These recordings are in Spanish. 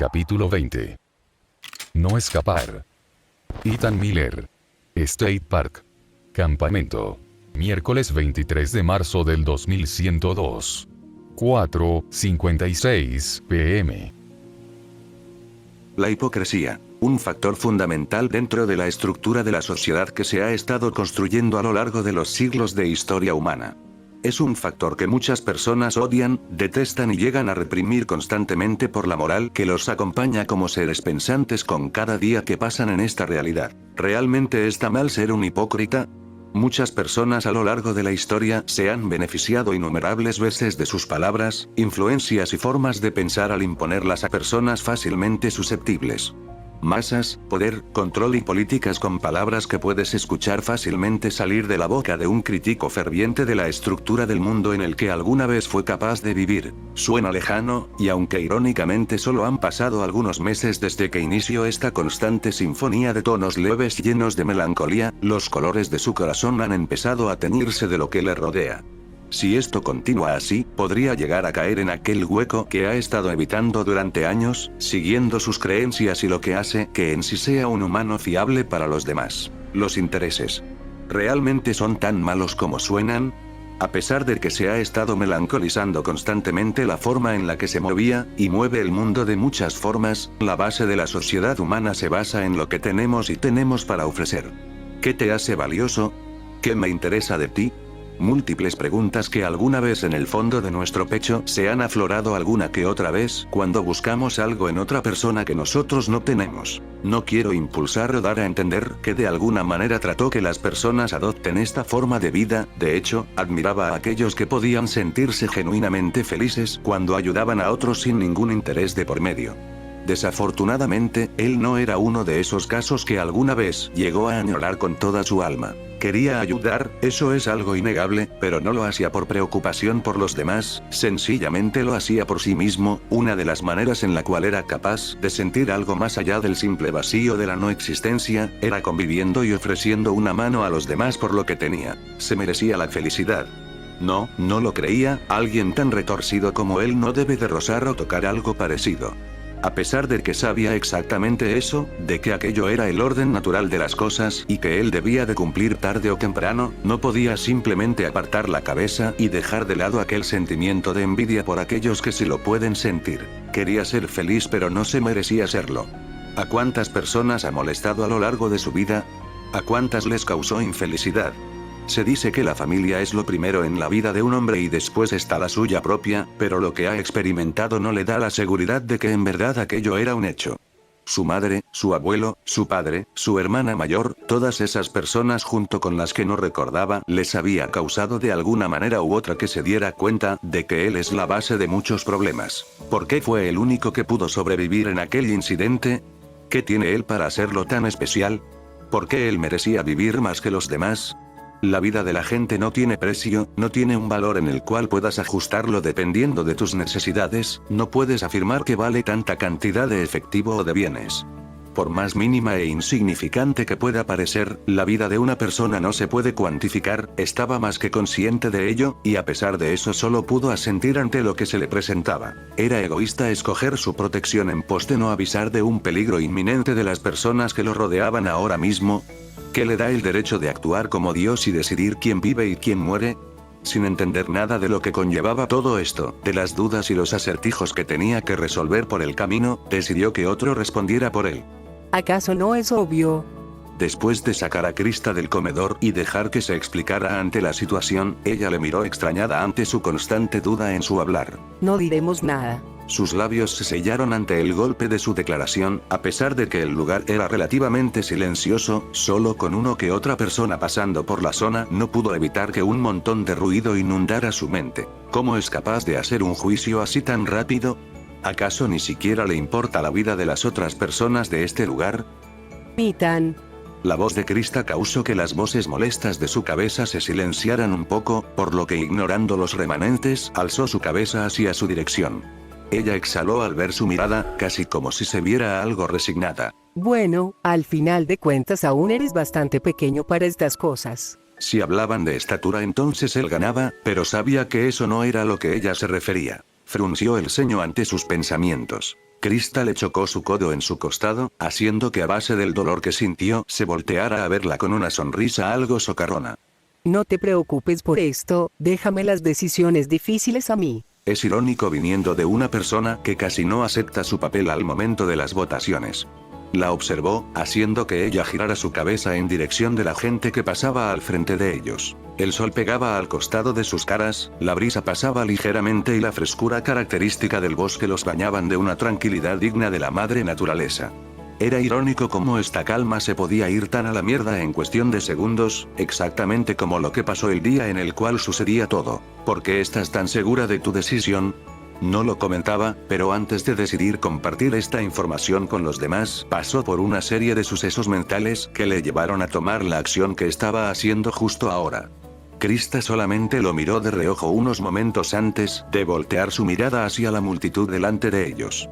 Capítulo 20. No escapar. Ethan Miller. State Park. Campamento. Miércoles 23 de marzo del 2102. 4:56 p.m. La hipocresía, un factor fundamental dentro de la estructura de la sociedad que se ha estado construyendo a lo largo de los siglos de historia humana. Es un factor que muchas personas odian, detestan y llegan a reprimir constantemente por la moral que los acompaña como seres pensantes con cada día que pasan en esta realidad. ¿Realmente está mal ser un hipócrita? Muchas personas a lo largo de la historia se han beneficiado innumerables veces de sus palabras, influencias y formas de pensar al imponerlas a personas fácilmente susceptibles. Masas, poder, control y políticas con palabras que puedes escuchar fácilmente salir de la boca de un crítico ferviente de la estructura del mundo en el que alguna vez fue capaz de vivir. Suena lejano, y aunque irónicamente solo han pasado algunos meses desde que inició esta constante sinfonía de tonos leves llenos de melancolía, los colores de su corazón han empezado a teñirse de lo que le rodea. Si esto continúa así, podría llegar a caer en aquel hueco que ha estado evitando durante años, siguiendo sus creencias y lo que hace que en sí sea un humano fiable para los demás. Los intereses. ¿Realmente son tan malos como suenan? A pesar de que se ha estado melancolizando constantemente la forma en la que se movía, y mueve el mundo de muchas formas, la base de la sociedad humana se basa en lo que tenemos y tenemos para ofrecer. ¿Qué te hace valioso? ¿Qué me interesa de ti? Múltiples preguntas que alguna vez en el fondo de nuestro pecho se han aflorado alguna que otra vez cuando buscamos algo en otra persona que nosotros no tenemos. No quiero impulsar o dar a entender que de alguna manera trató que las personas adopten esta forma de vida, de hecho, admiraba a aquellos que podían sentirse genuinamente felices cuando ayudaban a otros sin ningún interés de por medio. Desafortunadamente, él no era uno de esos casos que alguna vez llegó a añorar con toda su alma. Quería ayudar, eso es algo innegable, pero no lo hacía por preocupación por los demás, sencillamente lo hacía por sí mismo. Una de las maneras en la cual era capaz de sentir algo más allá del simple vacío de la no existencia, era conviviendo y ofreciendo una mano a los demás por lo que tenía. Se merecía la felicidad. No lo creía, alguien tan retorcido como él no debe de rozar o tocar algo parecido. A pesar de que sabía exactamente eso, de que aquello era el orden natural de las cosas y que él debía de cumplir tarde o temprano, no podía simplemente apartar la cabeza y dejar de lado aquel sentimiento de envidia por aquellos que sí lo pueden sentir. Quería ser feliz pero no se merecía serlo. ¿A cuántas personas ha molestado a lo largo de su vida? ¿A cuántas les causó infelicidad? Se dice que la familia es lo primero en la vida de un hombre y después está la suya propia, pero lo que ha experimentado no le da la seguridad de que en verdad aquello era un hecho. Su madre, su abuelo, su padre, su hermana mayor, todas esas personas junto con las que no recordaba, les había causado de alguna manera u otra que se diera cuenta de que él es la base de muchos problemas. ¿Por qué fue el único que pudo sobrevivir en aquel incidente? ¿Qué tiene él para hacerlo tan especial? ¿Por qué él merecía vivir más que los demás? La vida de la gente no tiene precio, no tiene un valor en el cual puedas ajustarlo dependiendo de tus necesidades, no puedes afirmar que vale tanta cantidad de efectivo o de bienes. Por más mínima e insignificante que pueda parecer, la vida de una persona no se puede cuantificar. Estaba más que consciente de ello, y a pesar de eso solo pudo asentir ante lo que se le presentaba. Era egoísta escoger su protección en pos de no avisar de un peligro inminente de las personas que lo rodeaban ahora mismo. ¿Qué le da el derecho de actuar como Dios y decidir quién vive y quién muere? Sin entender nada de lo que conllevaba todo esto, de las dudas y los acertijos que tenía que resolver por el camino, decidió que otro respondiera por él. ¿Acaso no es obvio? Después de sacar a Krista del comedor y dejar que se explicara ante la situación, ella le miró extrañada ante su constante duda en su hablar. No diremos nada. Sus labios se sellaron ante el golpe de su declaración, a pesar de que el lugar era relativamente silencioso, solo con uno que otra persona pasando por la zona, no pudo evitar que un montón de ruido inundara su mente. ¿Cómo es capaz de hacer un juicio así tan rápido? ¿Acaso ni siquiera le importa la vida de las otras personas de este lugar? Ethan. La voz de Krista causó que las voces molestas de su cabeza se silenciaran un poco, por lo que ignorando los remanentes, alzó su cabeza hacia su dirección. Ella exhaló al ver su mirada, casi como si se viera algo resignada. Bueno, al final de cuentas aún eres bastante pequeño para estas cosas. Si hablaban de estatura entonces él ganaba, pero sabía que eso no era a lo que ella se refería. Frunció el ceño ante sus pensamientos. Krista le chocó su codo en su costado, haciendo que a base del dolor que sintió, se volteara a verla con una sonrisa algo socarrona. No te preocupes por esto, déjame las decisiones difíciles a mí. Es irónico viniendo de una persona que casi no acepta su papel al momento de las votaciones. La observó, haciendo que ella girara su cabeza en dirección de la gente que pasaba al frente de ellos. El sol pegaba al costado de sus caras, la brisa pasaba ligeramente y la frescura característica del bosque los bañaban de una tranquilidad digna de la madre naturaleza. Era irónico cómo esta calma se podía ir tan a la mierda en cuestión de segundos, exactamente como lo que pasó el día en el cual sucedía todo. ¿Por qué estás tan segura de tu decisión? No lo comentaba, pero antes de decidir compartir esta información con los demás, pasó por una serie de sucesos mentales que le llevaron a tomar la acción que estaba haciendo justo ahora. Krista solamente lo miró de reojo unos momentos antes de voltear su mirada hacia la multitud delante de ellos.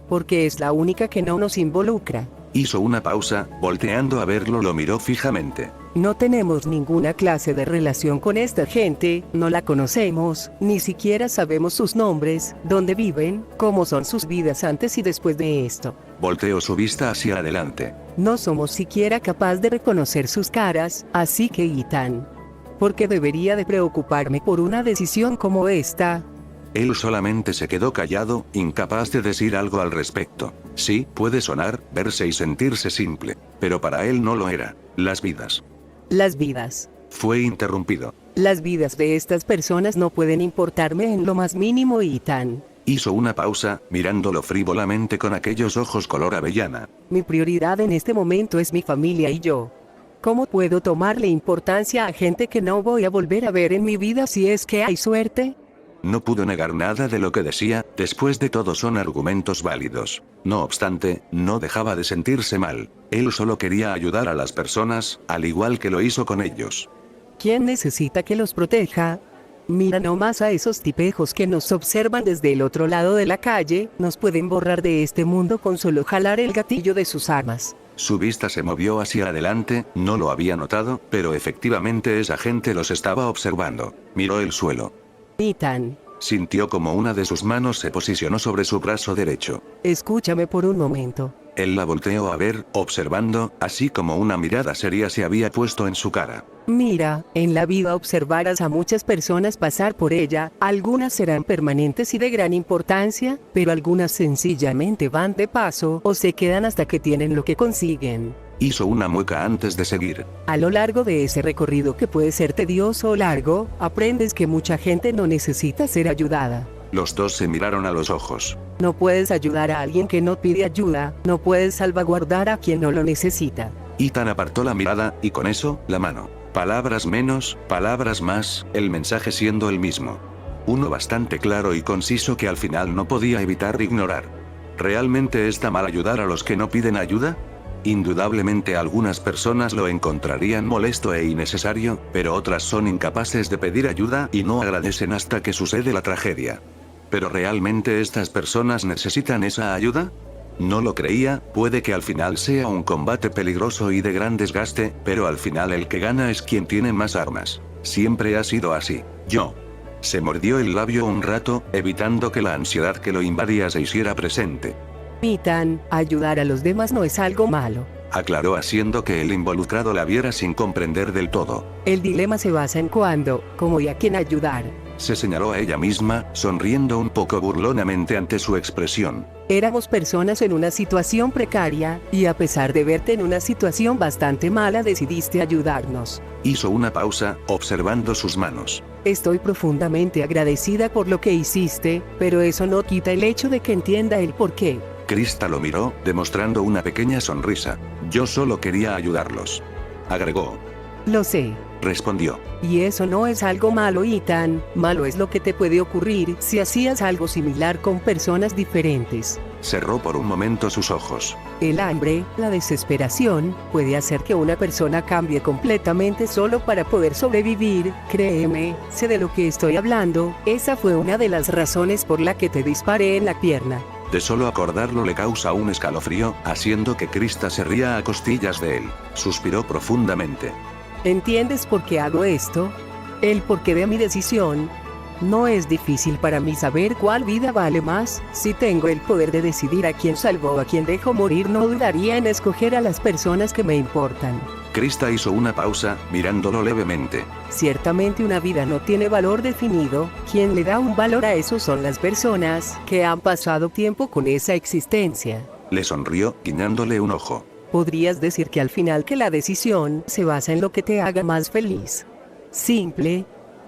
Porque es la única que no nos involucra. Hizo una pausa, volteando a verlo lo miró fijamente. No tenemos ninguna clase de relación con esta gente, no la conocemos, ni siquiera sabemos sus nombres, dónde viven, cómo son sus vidas antes y después de esto. Volteó su vista hacia adelante. No somos siquiera capaz de reconocer sus caras, así que Ethan. ¿Por qué debería de preocuparme por una decisión como esta? Él solamente se quedó callado, incapaz de decir algo al respecto. Sí, puede sonar, verse y sentirse simple, pero para él no lo era. Las vidas. Las vidas. Fue interrumpido. Las vidas de estas personas no pueden importarme en lo más mínimo, Ethan. Hizo una pausa, mirándolo frívolamente con aquellos ojos color avellana. Mi prioridad en este momento es mi familia y yo. ¿Cómo puedo tomarle importancia a gente que no voy a volver a ver en mi vida si es que hay suerte? No pudo negar nada de lo que decía, después de todo son argumentos válidos. No obstante, no dejaba de sentirse mal. Él solo quería ayudar a las personas, al igual que lo hizo con ellos. ¿Quién necesita que los proteja? Mira nomás a esos tipejos que nos observan desde el otro lado de la calle, nos pueden borrar de este mundo con solo jalar el gatillo de sus armas. Su vista se movió hacia adelante, no lo había notado, pero efectivamente esa gente los estaba observando. Miró el suelo. Ethan. Sintió como una de sus manos se posicionó sobre su brazo derecho. Escúchame por un momento. Él la volteó a ver, observando, así como una mirada seria se había puesto en su cara. Mira, en la vida observarás a muchas personas pasar por ella, algunas serán permanentes y de gran importancia, pero algunas sencillamente van de paso o se quedan hasta que tienen lo que consiguen. Hizo una mueca antes de seguir. A lo largo de ese recorrido que puede ser tedioso o largo, aprendes que mucha gente no necesita ser ayudada. Los dos se miraron a los ojos. No puedes ayudar a alguien que no pide ayuda, no puedes salvaguardar a quien no lo necesita. Ethan apartó la mirada, y con eso, la mano. Palabras menos, palabras más, el mensaje siendo el mismo. Uno bastante claro y conciso que al final no podía evitar ignorar. ¿Realmente está mal ayudar a los que no piden ayuda? Indudablemente algunas personas lo encontrarían molesto e innecesario, pero otras son incapaces de pedir ayuda y no agradecen hasta que sucede la tragedia. ¿Pero realmente estas personas necesitan esa ayuda? No lo creía, puede que al final sea un combate peligroso y de gran desgaste, pero al final el que gana es quien tiene más armas. Siempre ha sido así. Yo. Se mordió el labio un rato, evitando que la ansiedad que lo invadía se hiciera presente. Ethan, ayudar a los demás no es algo malo. Aclaró haciendo que el involucrado la viera sin comprender del todo. El dilema se basa en cuándo, cómo y a quién ayudar. Se señaló a ella misma, sonriendo un poco burlonamente ante su expresión. Éramos personas en una situación precaria, y a pesar de verte en una situación bastante mala decidiste ayudarnos. Hizo una pausa, observando sus manos. Estoy profundamente agradecida por lo que hiciste, pero eso no quita el hecho de que entienda el porqué. Krista lo miró, demostrando una pequeña sonrisa. Yo solo quería ayudarlos. Agregó. Lo sé. Respondió. Y eso no es algo malo, Ethan. Malo es lo que te puede ocurrir si hacías algo similar con personas diferentes. Cerró por un momento sus ojos. El hambre, la desesperación, puede hacer que una persona cambie completamente solo para poder sobrevivir. Créeme, sé de lo que estoy hablando. Esa fue una de las razones por la que te disparé en la pierna. De solo acordarlo le causa un escalofrío, haciendo que Krista se ría a costillas de él. Suspiró profundamente. ¿Entiendes por qué hago esto? El porqué de mi decisión. No es difícil para mí saber cuál vida vale más. Si tengo el poder de decidir a quién salvo o a quién dejo morir, no dudaría en escoger a las personas que me importan. Krista hizo una pausa, mirándolo levemente. Ciertamente una vida no tiene valor definido. Quien le da un valor a eso son las personas que han pasado tiempo con esa existencia. Le sonrió, guiñándole un ojo. Podrías decir que al final que la decisión se basa en lo que te haga más feliz. Simple.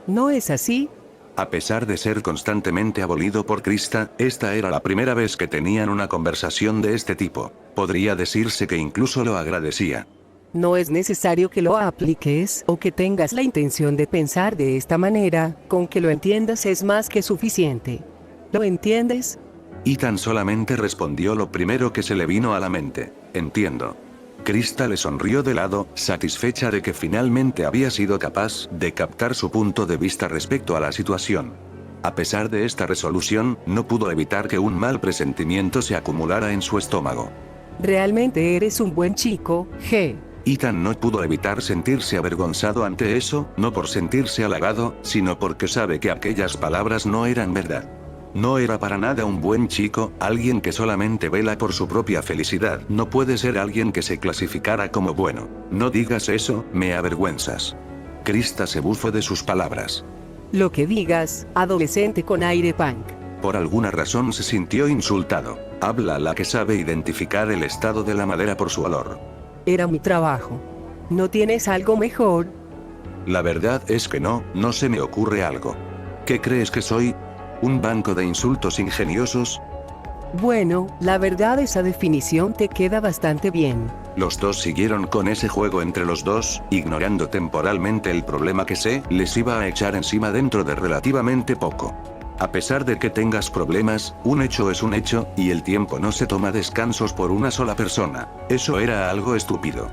¿No es así? A pesar de ser constantemente abolido por Krista, esta era la primera vez que tenían una conversación de este tipo. Podría decirse que incluso lo agradecía. No es necesario que lo apliques o que tengas la intención de pensar de esta manera, con que lo entiendas es más que suficiente. ¿Lo entiendes? Ethan solamente respondió lo primero que se le vino a la mente. Entiendo. Krista le sonrió de lado, satisfecha de que finalmente había sido capaz de captar su punto de vista respecto a la situación. A pesar de esta resolución, no pudo evitar que un mal presentimiento se acumulara en su estómago. Realmente eres un buen chico, G. Ethan no pudo evitar sentirse avergonzado ante eso, no por sentirse halagado, sino porque sabe que aquellas palabras no eran verdad. No era para nada un buen chico, alguien que solamente vela por su propia felicidad. No puede ser alguien que se clasificara como bueno. No digas eso, me avergüenzas. Krista se bufó de sus palabras. Lo que digas, adolescente con aire punk. Por alguna razón se sintió insultado. Habla la que sabe identificar el estado de la madera por su olor. Era mi trabajo. ¿No tienes algo mejor? La verdad es que no se me ocurre algo. ¿Qué crees que soy? ¿Un banco de insultos ingeniosos? Bueno, la verdad esa definición te queda bastante bien. Los dos siguieron con ese juego entre los dos, ignorando temporalmente el problema que se les iba a echar encima dentro de relativamente poco. A pesar de que tengas problemas, un hecho es un hecho, y el tiempo no se toma descansos por una sola persona. Eso era algo estúpido.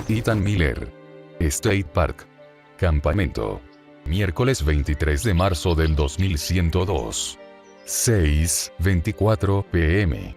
Ethan Miller. State Park. Campamento. Miércoles 23 de marzo del 2102. 6:24 p.m.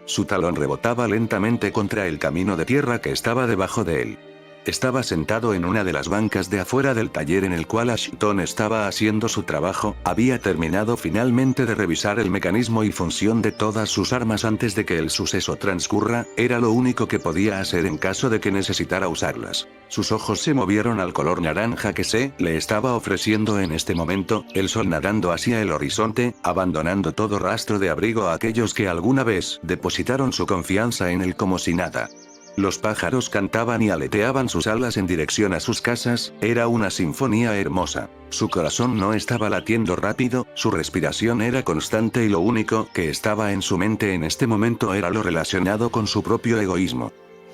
Su talón rebotaba lentamente contra el camino de tierra que estaba debajo de él. Estaba sentado en una de las bancas de afuera del taller en el cual Ashton estaba haciendo su trabajo. Había terminado finalmente de revisar el mecanismo y función de todas sus armas antes de que el suceso transcurra. Era lo único que podía hacer en caso de que necesitara usarlas. Sus ojos se movieron al color naranja que se le estaba ofreciendo en este momento, el sol nadando hacia el horizonte, abandonando todo rastro de abrigo a aquellos que alguna vez depositaron su confianza en él como si nada. Los pájaros cantaban y aleteaban sus alas en dirección a sus casas, era una sinfonía hermosa. Su corazón no estaba latiendo rápido, su respiración era constante y lo único que estaba en su mente en este momento era lo relacionado con su propio egoísmo.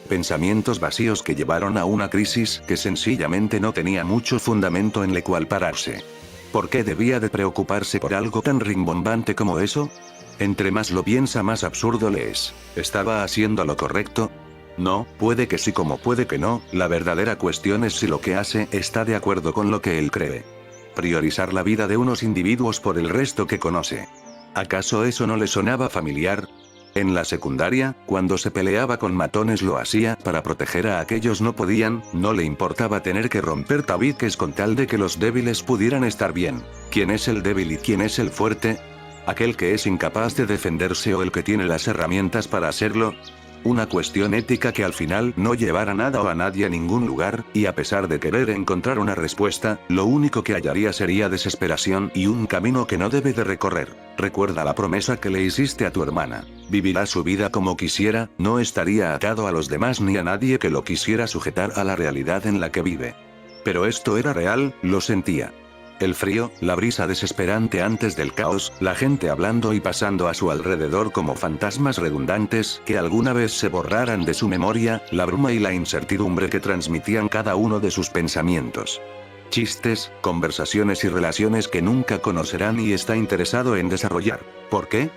Pensamientos vacíos que llevaron a una crisis que sencillamente no tenía mucho fundamento en el cual pararse. ¿Por qué debía de preocuparse por algo tan rimbombante como eso? Entre más lo piensa, más absurdo le es. ¿Estaba haciendo lo correcto? No, puede que sí como puede que no, la verdadera cuestión es si lo que hace está de acuerdo con lo que él cree. Priorizar la vida de unos individuos por el resto que conoce. ¿Acaso eso no le sonaba familiar? En la secundaria, cuando se peleaba con matones lo hacía para proteger a aquellos no podían, no le importaba tener que romper tabiques con tal de que los débiles pudieran estar bien. ¿Quién es el débil y quién es el fuerte? ¿Aquel que es incapaz de defenderse o el que tiene las herramientas para hacerlo? Una cuestión ética que al final no llevará nada o a nadie a ningún lugar, y a pesar de querer encontrar una respuesta, lo único que hallaría sería desesperación y un camino que no debe de recorrer. Recuerda la promesa que le hiciste a tu hermana. Vivirá su vida como quisiera, no estaría atado a los demás ni a nadie que lo quisiera sujetar a la realidad en la que vive. Pero esto era real, lo sentía. El frío, la brisa desesperante antes del caos, la gente hablando y pasando a su alrededor como fantasmas redundantes que alguna vez se borraran de su memoria, la bruma y la incertidumbre que transmitían cada uno de sus pensamientos. Chistes, conversaciones y relaciones que nunca conocerán y está interesado en desarrollar. ¿Por qué?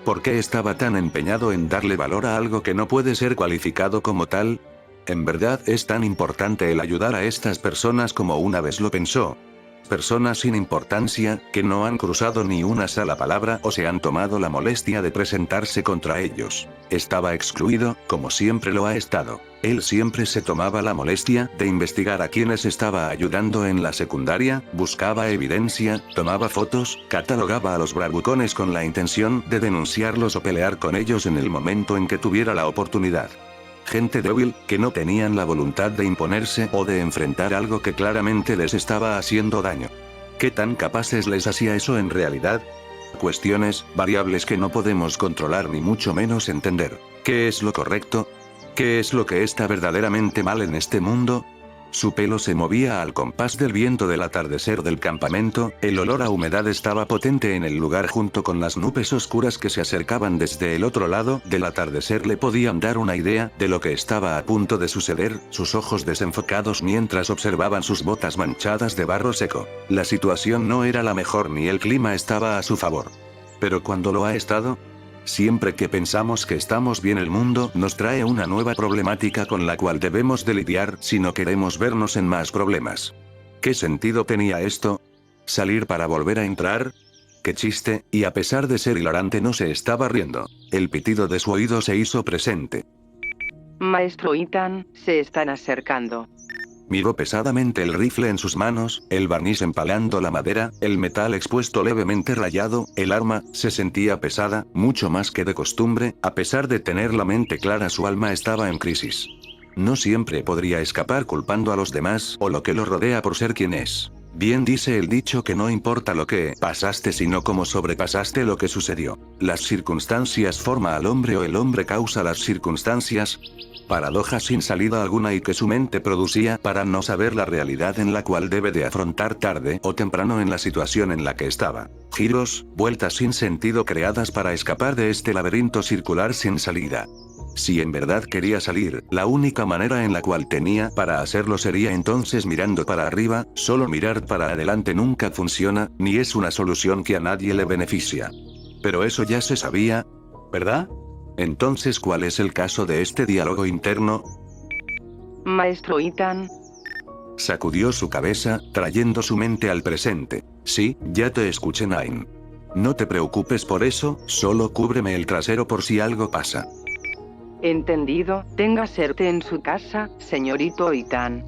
¿Por qué estaba tan empeñado en darle valor a algo que no puede ser cualificado como tal? ¿En verdad es tan importante el ayudar a estas personas como una vez lo pensó? Personas sin importancia, que no han cruzado ni una sola palabra o se han tomado la molestia de presentarse contra ellos. Estaba excluido, como siempre lo ha estado. Él siempre se tomaba la molestia de investigar a quienes estaba ayudando en la secundaria, buscaba evidencia, tomaba fotos, catalogaba a los bravucones con la intención de denunciarlos o pelear con ellos en el momento en que tuviera la oportunidad. Gente débil, que no tenían la voluntad de imponerse o de enfrentar algo que claramente les estaba haciendo daño. ¿Qué tan capaces les hacía eso en realidad? Cuestiones, variables que no podemos controlar ni mucho menos entender. ¿Qué es lo correcto? ¿Qué es lo que está verdaderamente mal en este mundo? Su pelo se movía al compás del viento del atardecer del campamento, el olor a humedad estaba potente en el lugar junto con las nubes oscuras que se acercaban desde el otro lado del atardecer le podían dar una idea de lo que estaba a punto de suceder, sus ojos desenfocados mientras observaban sus botas manchadas de barro seco. La situación no era la mejor ni el clima estaba a su favor. Pero cuando lo ha estado, siempre que pensamos que estamos bien el mundo nos trae una nueva problemática con la cual debemos de lidiar si no queremos vernos en más problemas. ¿Qué sentido tenía esto? ¿Salir para volver a entrar? ¡Qué chiste! Y a pesar de ser hilarante no se estaba riendo. El pitido de su oído se hizo presente. Maestro Ethan, se están acercando. Miró pesadamente el rifle en sus manos, el barniz empalando la madera, el metal expuesto levemente rayado, el arma, se sentía pesada, mucho más que de costumbre, a pesar de tener la mente clara su alma estaba en crisis. No siempre podría escapar culpando a los demás o lo que lo rodea por ser quien es. Bien dice el dicho que no importa lo que pasaste sino cómo sobrepasaste lo que sucedió. Las circunstancias forman al hombre o el hombre causa las circunstancias. Paradoja sin salida alguna y que su mente producía para no saber la realidad en la cual debe de afrontar tarde o temprano en la situación en la que estaba. Giros, vueltas sin sentido creadas para escapar de este laberinto circular sin salida. Si en verdad quería salir, la única manera en la cual tenía para hacerlo sería entonces mirando para arriba, solo mirar para adelante nunca funciona, ni es una solución que a nadie le beneficia. Pero eso ya se sabía, ¿verdad? Entonces, ¿cuál es el caso de este diálogo interno? Maestro Ethan. Sacudió su cabeza, trayendo su mente al presente. Sí, ya te escuché, Nine. No te preocupes por eso, solo cúbreme el trasero por si algo pasa. Entendido, tenga suerte en su casa, señorito Ethan.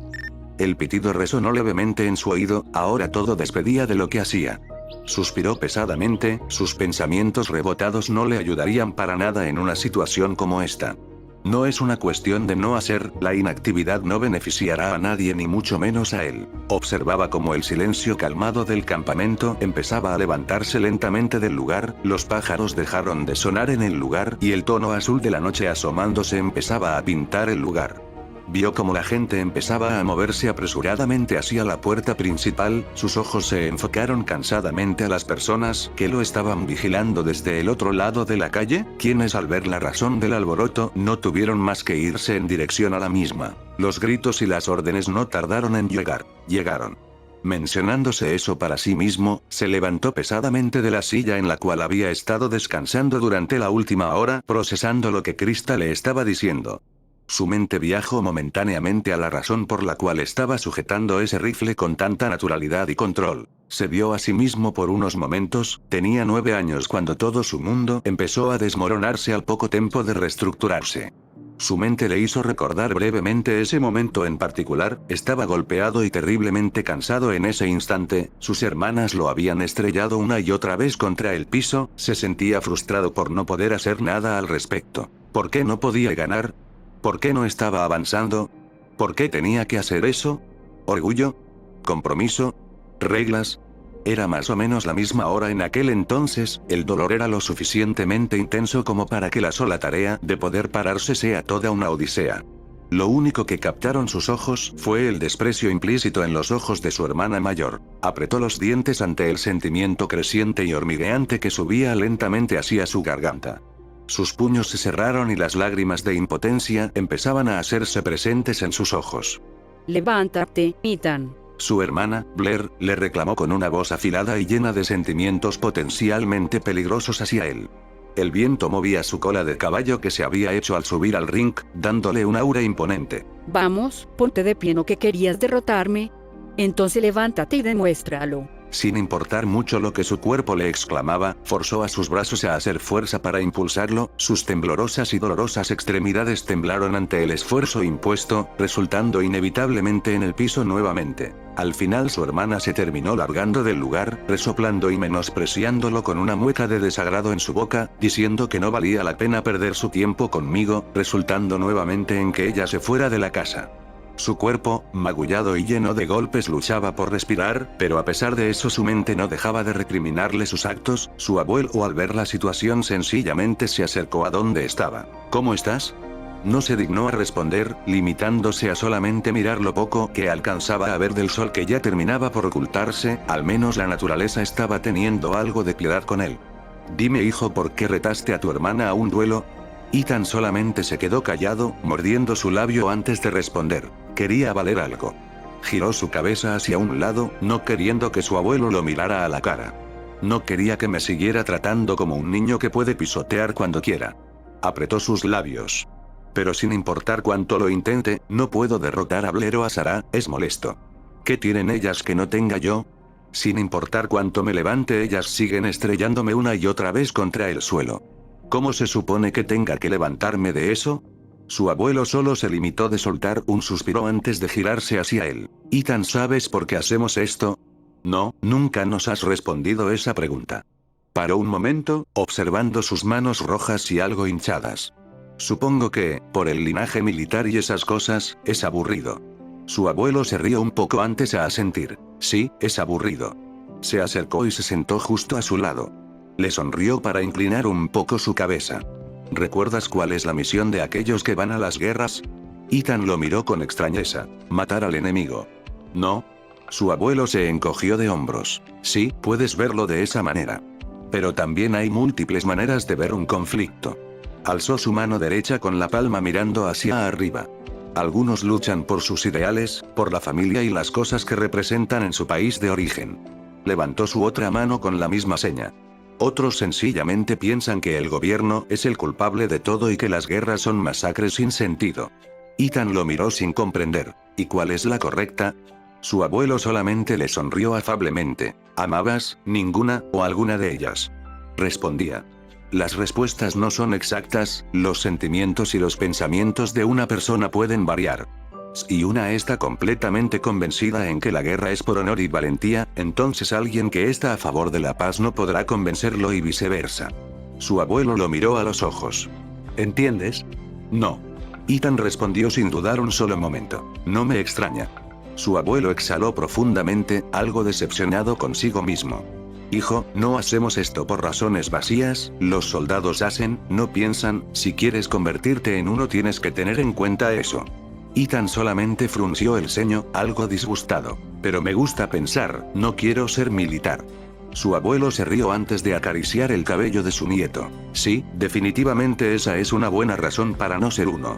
El pitido resonó levemente en su oído, ahora todo despedía de lo que hacía. Suspiró pesadamente, sus pensamientos rebotados no le ayudarían para nada en una situación como esta. No es una cuestión de no hacer, la inactividad no beneficiará a nadie ni mucho menos a él. Observaba cómo el silencio calmado del campamento empezaba a levantarse lentamente del lugar, los pájaros dejaron de sonar en el lugar y el tono azul de la noche asomándose empezaba a pintar el lugar. Vio cómo la gente empezaba a moverse apresuradamente hacia la puerta principal, sus ojos se enfocaron cansadamente a las personas que lo estaban vigilando desde el otro lado de la calle, quienes al ver la razón del alboroto no tuvieron más que irse en dirección a la misma. Los gritos y las órdenes no tardaron en llegar. Llegaron. Mencionándose eso para sí mismo, se levantó pesadamente de la silla en la cual había estado descansando durante la última hora, procesando lo que Krista le estaba diciendo. Su mente viajó momentáneamente a la razón por la cual estaba sujetando ese rifle con tanta naturalidad y control. Se vio a sí mismo por unos momentos, tenía 9 años cuando todo su mundo empezó a desmoronarse al poco tiempo de reestructurarse. Su mente le hizo recordar brevemente ese momento en particular, estaba golpeado y terriblemente cansado en ese instante, sus hermanas lo habían estrellado una y otra vez contra el piso, se sentía frustrado por no poder hacer nada al respecto. ¿Por qué no podía ganar? ¿Por qué no estaba avanzando? ¿Por qué tenía que hacer eso? ¿Orgullo? ¿Compromiso? ¿Reglas? Era más o menos la misma hora en aquel entonces, el dolor era lo suficientemente intenso como para que la sola tarea de poder pararse sea toda una odisea. Lo único que captaron sus ojos fue el desprecio implícito en los ojos de su hermana mayor. Apretó los dientes ante el sentimiento creciente y hormigueante que subía lentamente hacia su garganta. Sus puños se cerraron y las lágrimas de impotencia empezaban a hacerse presentes en sus ojos. Levántate, Ethan. Su hermana, Blair, le reclamó con una voz afilada y llena de sentimientos potencialmente peligrosos hacia él. El viento movía su cola de caballo que se había hecho al subir al ring, dándole un aura imponente. Vamos, ponte de pie, ¿no que querías derrotarme? Entonces levántate y demuéstralo. Sin importar mucho lo que su cuerpo le exclamaba, forzó a sus brazos a hacer fuerza para impulsarlo, sus temblorosas y dolorosas extremidades temblaron ante el esfuerzo impuesto, resultando inevitablemente en el piso nuevamente. Al final su hermana se terminó largando del lugar, resoplando y menospreciándolo con una mueca de desagrado en su boca, diciendo que no valía la pena perder su tiempo conmigo, resultando nuevamente en que ella se fuera de la casa. Su cuerpo, magullado y lleno de golpes, luchaba por respirar, pero a pesar de eso su mente no dejaba de recriminarle sus actos. Su abuelo, al ver la situación, sencillamente se acercó a donde estaba. ¿Cómo estás? No se dignó a responder, limitándose a solamente mirar lo poco que alcanzaba a ver del sol que ya terminaba por ocultarse. Al menos la naturaleza estaba teniendo algo de piedad con él. Dime, hijo, ¿por qué retaste a tu hermana a un duelo? Ethan solamente se quedó callado, mordiendo su labio antes de responder. Quería valer algo. Giró su cabeza hacia un lado, no queriendo que su abuelo lo mirara a la cara. No quería que me siguiera tratando como un niño que puede pisotear cuando quiera. Apretó sus labios. Pero sin importar cuánto lo intente, no puedo derrotar a Blair o a Sarah, es molesto. ¿Qué tienen ellas que no tenga yo? Sin importar cuánto me levante, ellas siguen estrellándome una y otra vez contra el suelo. ¿Cómo se supone que tenga que levantarme de eso? Su abuelo solo se limitó de soltar un suspiro antes de girarse hacia él. Ethan, ¿sabes por qué hacemos esto? No, nunca nos has respondido esa pregunta. Paró un momento, observando sus manos rojas y algo hinchadas. Supongo que, por el linaje militar y esas cosas, es aburrido. Su abuelo se rió un poco antes de asentir. Sí, es aburrido. Se acercó y se sentó justo a su lado. Le sonrió para inclinar un poco su cabeza. ¿Recuerdas cuál es la misión de aquellos que van a las guerras? Ethan lo miró con extrañeza. Matar al enemigo. No. Su abuelo se encogió de hombros. Sí, puedes verlo de esa manera. Pero también hay múltiples maneras de ver un conflicto. Alzó su mano derecha con la palma mirando hacia arriba. Algunos luchan por sus ideales, por la familia y las cosas que representan en su país de origen. Levantó su otra mano con la misma seña. Otros sencillamente piensan que el gobierno es el culpable de todo y que las guerras son masacres sin sentido. Ethan lo miró sin comprender. ¿Y cuál es la correcta? Su abuelo solamente le sonrió afablemente. ¿Amabas, ninguna, o alguna de ellas? Respondía. Las respuestas no son exactas, los sentimientos y los pensamientos de una persona pueden variar. Si una está completamente convencida en que la guerra es por honor y valentía, entonces alguien que está a favor de la paz no podrá convencerlo y viceversa. Su abuelo lo miró a los ojos. ¿Entiendes? No. Ethan respondió sin dudar un solo momento. No me extraña. Su abuelo exhaló profundamente, algo decepcionado consigo mismo. Hijo, no hacemos esto por razones vacías, los soldados hacen, no piensan. Si quieres convertirte en uno tienes que tener en cuenta eso. Ethan solamente frunció el ceño, algo disgustado. Pero me gusta pensar, no quiero ser militar. Su abuelo se rió antes de acariciar el cabello de su nieto. Sí, definitivamente esa es una buena razón para no ser uno.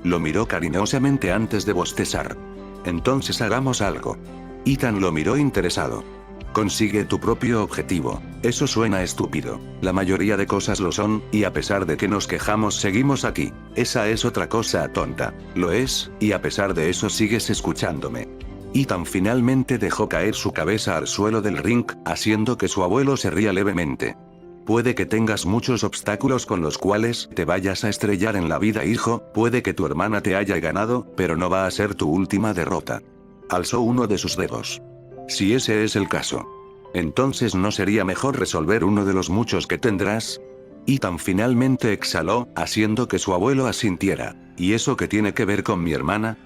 Lo miró cariñosamente antes de bostezar. Entonces hagamos algo. Ethan lo miró interesado. Consigue tu propio objetivo. Eso suena estúpido. La mayoría de cosas lo son, y a pesar de que nos quejamos seguimos aquí. Esa es otra cosa tonta. Lo es, y a pesar de eso sigues escuchándome. Ethan finalmente dejó caer su cabeza al suelo del ring, haciendo que su abuelo se ría levemente. Puede que tengas muchos obstáculos con los cuales te vayas a estrellar en la vida, hijo, puede que tu hermana te haya ganado, pero no va a ser tu última derrota. Alzó uno de sus dedos. Si ese es el caso, entonces ¿no sería mejor resolver uno de los muchos que tendrás? Ethan finalmente exhaló, haciendo que su abuelo asintiera. ¿Y eso qué tiene que ver con mi hermana?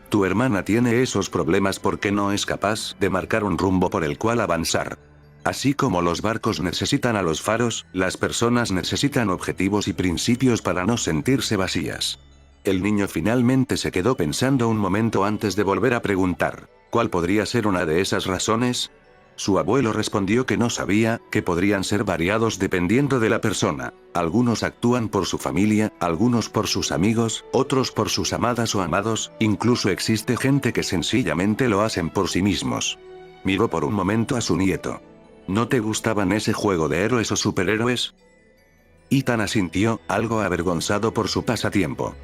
Tu hermana tiene esos problemas porque no es capaz de marcar un rumbo por el cual avanzar. Así como los barcos necesitan a los faros, las personas necesitan objetivos y principios para no sentirse vacías. El niño finalmente se quedó pensando un momento antes de volver a preguntar, ¿cuál podría ser una de esas razones? Su abuelo respondió que no sabía, que podrían ser variados dependiendo de la persona. Algunos actúan por su familia, algunos por sus amigos, otros por sus amadas o amados, incluso existe gente que sencillamente lo hacen por sí mismos. Miró por un momento a su nieto. ¿No te gustaban ese juego de héroes o superhéroes? Ethan asintió, algo avergonzado por su pasatiempo.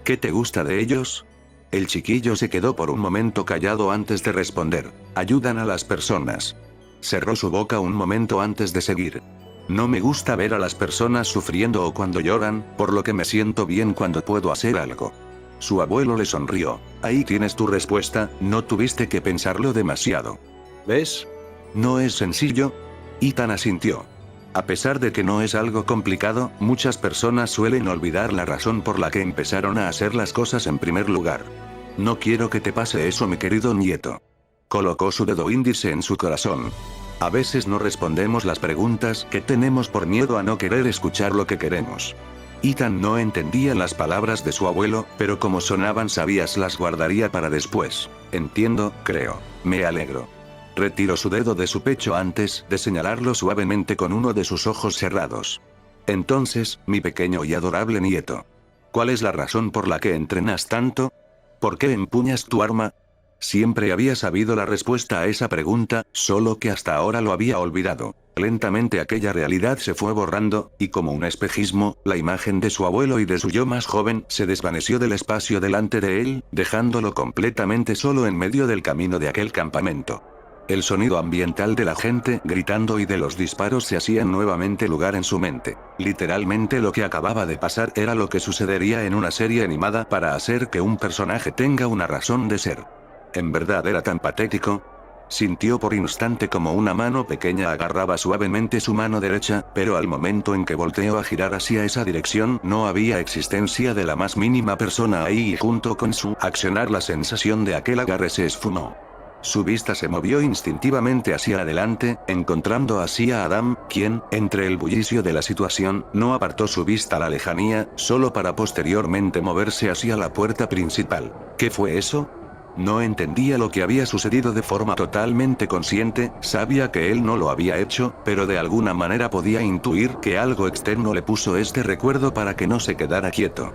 ¿Qué te gusta de ellos? El chiquillo se quedó por un momento callado antes de responder. Ayudan a las personas. Cerró su boca un momento antes de seguir. No me gusta ver a las personas sufriendo o cuando lloran, por lo que me siento bien cuando puedo hacer algo. Su abuelo le sonrió. Ahí tienes tu respuesta, no tuviste que pensarlo demasiado. ¿Ves? ¿No es sencillo? Ethan asintió. A pesar de que no es algo complicado, muchas personas suelen olvidar la razón por la que empezaron a hacer las cosas en primer lugar. No quiero que te pase eso, mi querido nieto. Colocó su dedo índice en su corazón. A veces no respondemos las preguntas que tenemos por miedo a no querer escuchar lo que queremos. Ethan no entendía las palabras de su abuelo, pero como sonaban sabias las guardaría para después. Entiendo, creo. Me alegro. Retiró su dedo de su pecho antes de señalarlo suavemente con uno de sus ojos cerrados. Entonces, mi pequeño y adorable nieto. ¿Cuál es la razón por la que entrenas tanto? ¿Por qué empuñas tu arma? Siempre había sabido la respuesta a esa pregunta, solo que hasta ahora lo había olvidado. Lentamente aquella realidad se fue borrando, y como un espejismo, la imagen de su abuelo y de su yo más joven se desvaneció del espacio delante de él, dejándolo completamente solo en medio del camino de aquel campamento. El sonido ambiental de la gente gritando y de los disparos se hacían nuevamente lugar en su mente. Literalmente lo que acababa de pasar era lo que sucedería en una serie animada para hacer que un personaje tenga una razón de ser. ¿En verdad era tan patético? Sintió por instante como una mano pequeña agarraba suavemente su mano derecha, pero al momento en que volteó a girar hacia esa dirección no había existencia de la más mínima persona ahí y junto con su accionar la sensación de aquel agarre se esfumó. Su vista se movió instintivamente hacia adelante, encontrando así a Adam, quien, entre el bullicio de la situación, no apartó su vista a la lejanía, solo para posteriormente moverse hacia la puerta principal. ¿Qué fue eso? No entendía lo que había sucedido de forma totalmente consciente, sabía que él no lo había hecho, pero de alguna manera podía intuir que algo externo le puso este recuerdo para que no se quedara quieto.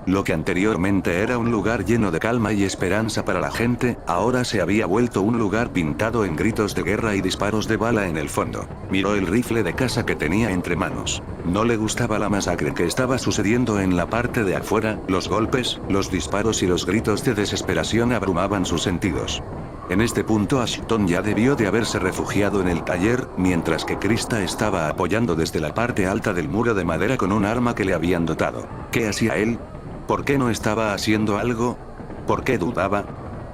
Lo que anteriormente era un lugar lleno de calma y esperanza para la gente, ahora se había vuelto un lugar pintado en gritos de guerra y disparos de bala en el fondo. Miró el rifle de caza que tenía entre manos. No le gustaba la masacre que estaba sucediendo en la parte de afuera, los golpes, los disparos y los gritos de desesperación abrumaban sus sentidos. En este punto Ashton ya debió de haberse refugiado en el taller, mientras que Krista estaba apoyando desde la parte alta del muro de madera con un arma que le habían dotado. ¿Qué hacía él? ¿Por qué no estaba haciendo algo? ¿Por qué dudaba?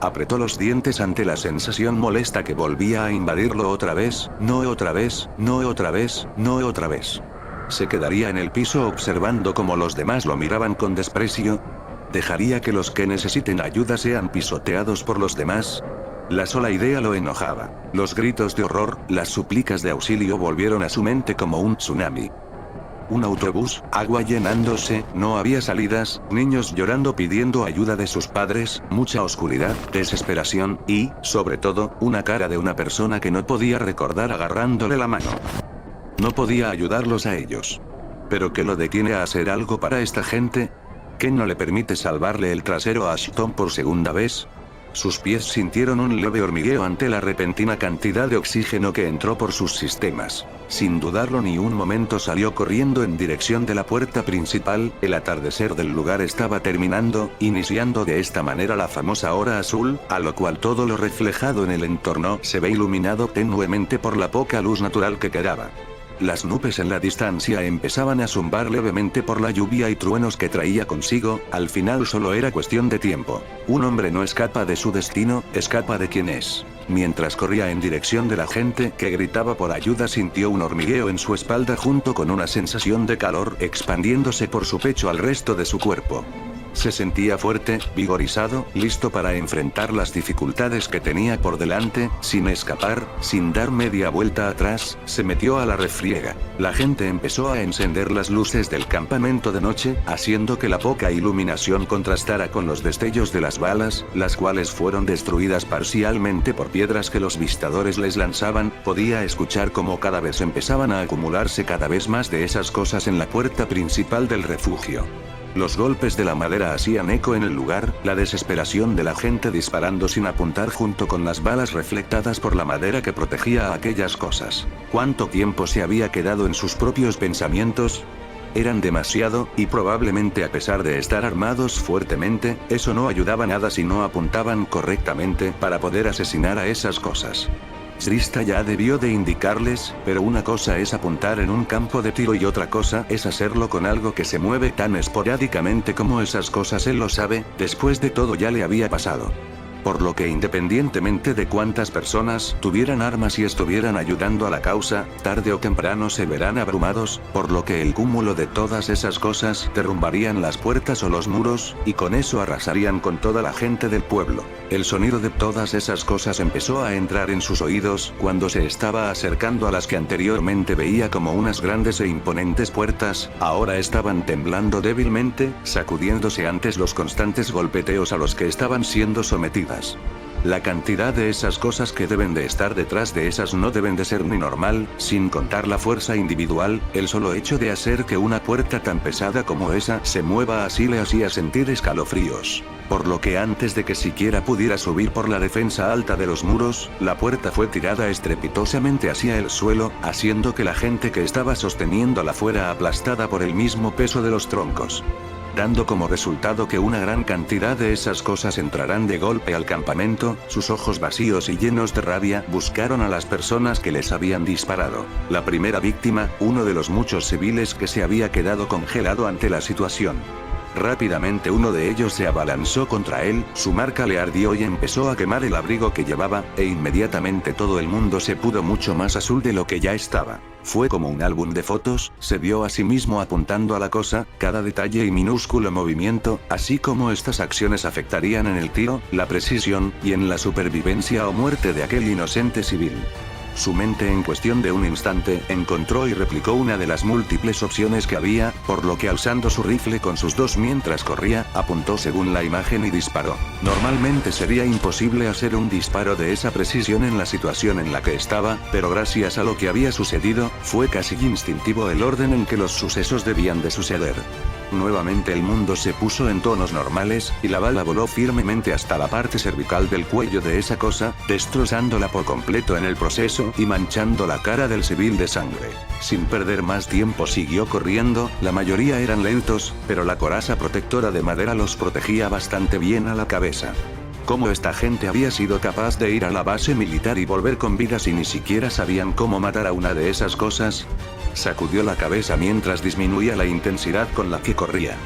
Apretó los dientes ante la sensación molesta que volvía a invadirlo otra vez, no otra vez, no otra vez, no otra vez. ¿Se quedaría en el piso observando cómo los demás lo miraban con desprecio? ¿Dejaría que los que necesiten ayuda sean pisoteados por los demás? La sola idea lo enojaba. Los gritos de horror, las súplicas de auxilio volvieron a su mente como un tsunami. Un autobús, agua llenándose, no había salidas, niños llorando pidiendo ayuda de sus padres, mucha oscuridad, desesperación, y, sobre todo, una cara de una persona que no podía recordar agarrándole la mano. No podía ayudarlos a ellos. ¿Pero qué lo detiene a hacer algo para esta gente? ¿Qué no le permite salvarle el trasero a Ashton por segunda vez? Sus pies sintieron un leve hormigueo ante la repentina cantidad de oxígeno que entró por sus sistemas. Sin dudarlo ni un momento salió corriendo en dirección de la puerta principal. El atardecer del lugar estaba terminando, iniciando de esta manera la famosa hora azul, a lo cual todo lo reflejado en el entorno se ve iluminado tenuemente por la poca luz natural que quedaba. Las nubes en la distancia empezaban a zumbar levemente por la lluvia y truenos que traía consigo, al final solo era cuestión de tiempo. Un hombre no escapa de su destino, escapa de quien es. Mientras corría en dirección de la gente que gritaba por ayuda sintió un hormigueo en su espalda junto con una sensación de calor expandiéndose por su pecho al resto de su cuerpo. Se sentía fuerte, vigorizado, listo para enfrentar las dificultades que tenía por delante, sin escapar, sin dar media vuelta atrás, se metió a la refriega. La gente empezó a encender las luces del campamento de noche, haciendo que la poca iluminación contrastara con los destellos de las balas, las cuales fueron destruidas parcialmente por piedras que los visitadores les lanzaban. Podía escuchar cómo cada vez empezaban a acumularse cada vez más de esas cosas en la puerta principal del refugio. Los golpes de la madera hacían eco en el lugar, la desesperación de la gente disparando sin apuntar junto con las balas reflectadas por la madera que protegía a aquellas cosas. ¿Cuánto tiempo se había quedado en sus propios pensamientos? Eran demasiado, y probablemente a pesar de estar armados fuertemente, eso no ayudaba nada si no apuntaban correctamente para poder asesinar a esas cosas. Srista ya debió de indicarles, pero una cosa es apuntar en un campo de tiro y otra cosa es hacerlo con algo que se mueve tan esporádicamente como esas cosas. Él lo sabe, después de todo ya le había pasado. Por lo que independientemente de cuántas personas tuvieran armas y estuvieran ayudando a la causa, tarde o temprano se verán abrumados, por lo que el cúmulo de todas esas cosas derrumbarían las puertas o los muros, y con eso arrasarían con toda la gente del pueblo. El sonido de todas esas cosas empezó a entrar en sus oídos cuando se estaba acercando a las que anteriormente veía como unas grandes e imponentes puertas. Ahora estaban temblando débilmente, sacudiéndose ante los constantes golpeteos a los que estaban siendo sometidas. La cantidad de esas cosas que deben de estar detrás de esas no deben de ser ni normal, sin contar la fuerza individual. El solo hecho de hacer que una puerta tan pesada como esa se mueva así le hacía sentir escalofríos. Por lo que antes de que siquiera pudiera subir por la defensa alta de los muros, la puerta fue tirada estrepitosamente hacia el suelo, haciendo que la gente que estaba sosteniéndola fuera aplastada por el mismo peso de los troncos, dando como resultado que una gran cantidad de esas cosas entrarán de golpe al campamento. Sus ojos vacíos y llenos de rabia buscaron a las personas que les habían disparado. La primera víctima, uno de los muchos civiles que se había quedado congelado ante la situación. Rápidamente uno de ellos se abalanzó contra él, su marca le ardió y empezó a quemar el abrigo que llevaba, e inmediatamente todo el mundo se puso mucho más azul de lo que ya estaba. Fue como un álbum de fotos, se vio a sí mismo apuntando a la cosa, cada detalle y minúsculo movimiento, así como estas acciones afectarían en el tiro, la precisión, y en la supervivencia o muerte de aquel inocente civil. Su mente en cuestión de un instante encontró y replicó una de las múltiples opciones que había, por lo que alzando su rifle con sus dos mientras corría, apuntó según la imagen y disparó. Normalmente sería imposible hacer un disparo de esa precisión en la situación en la que estaba, pero gracias a lo que había sucedido, fue casi instintivo el orden en que los sucesos debían de suceder. Nuevamente el mundo se puso en tonos normales, y la bala voló firmemente hasta la parte cervical del cuello de esa cosa, destrozándola por completo en el proceso y manchando la cara del civil de sangre. Sin perder más tiempo siguió corriendo. La mayoría eran lentos, pero la coraza protectora de madera los protegía bastante bien a la cabeza. ¿Cómo esta gente había sido capaz de ir a la base militar y volver con vida si ni siquiera sabían cómo matar a una de esas cosas? Sacudió la cabeza mientras disminuía la intensidad con la que corría.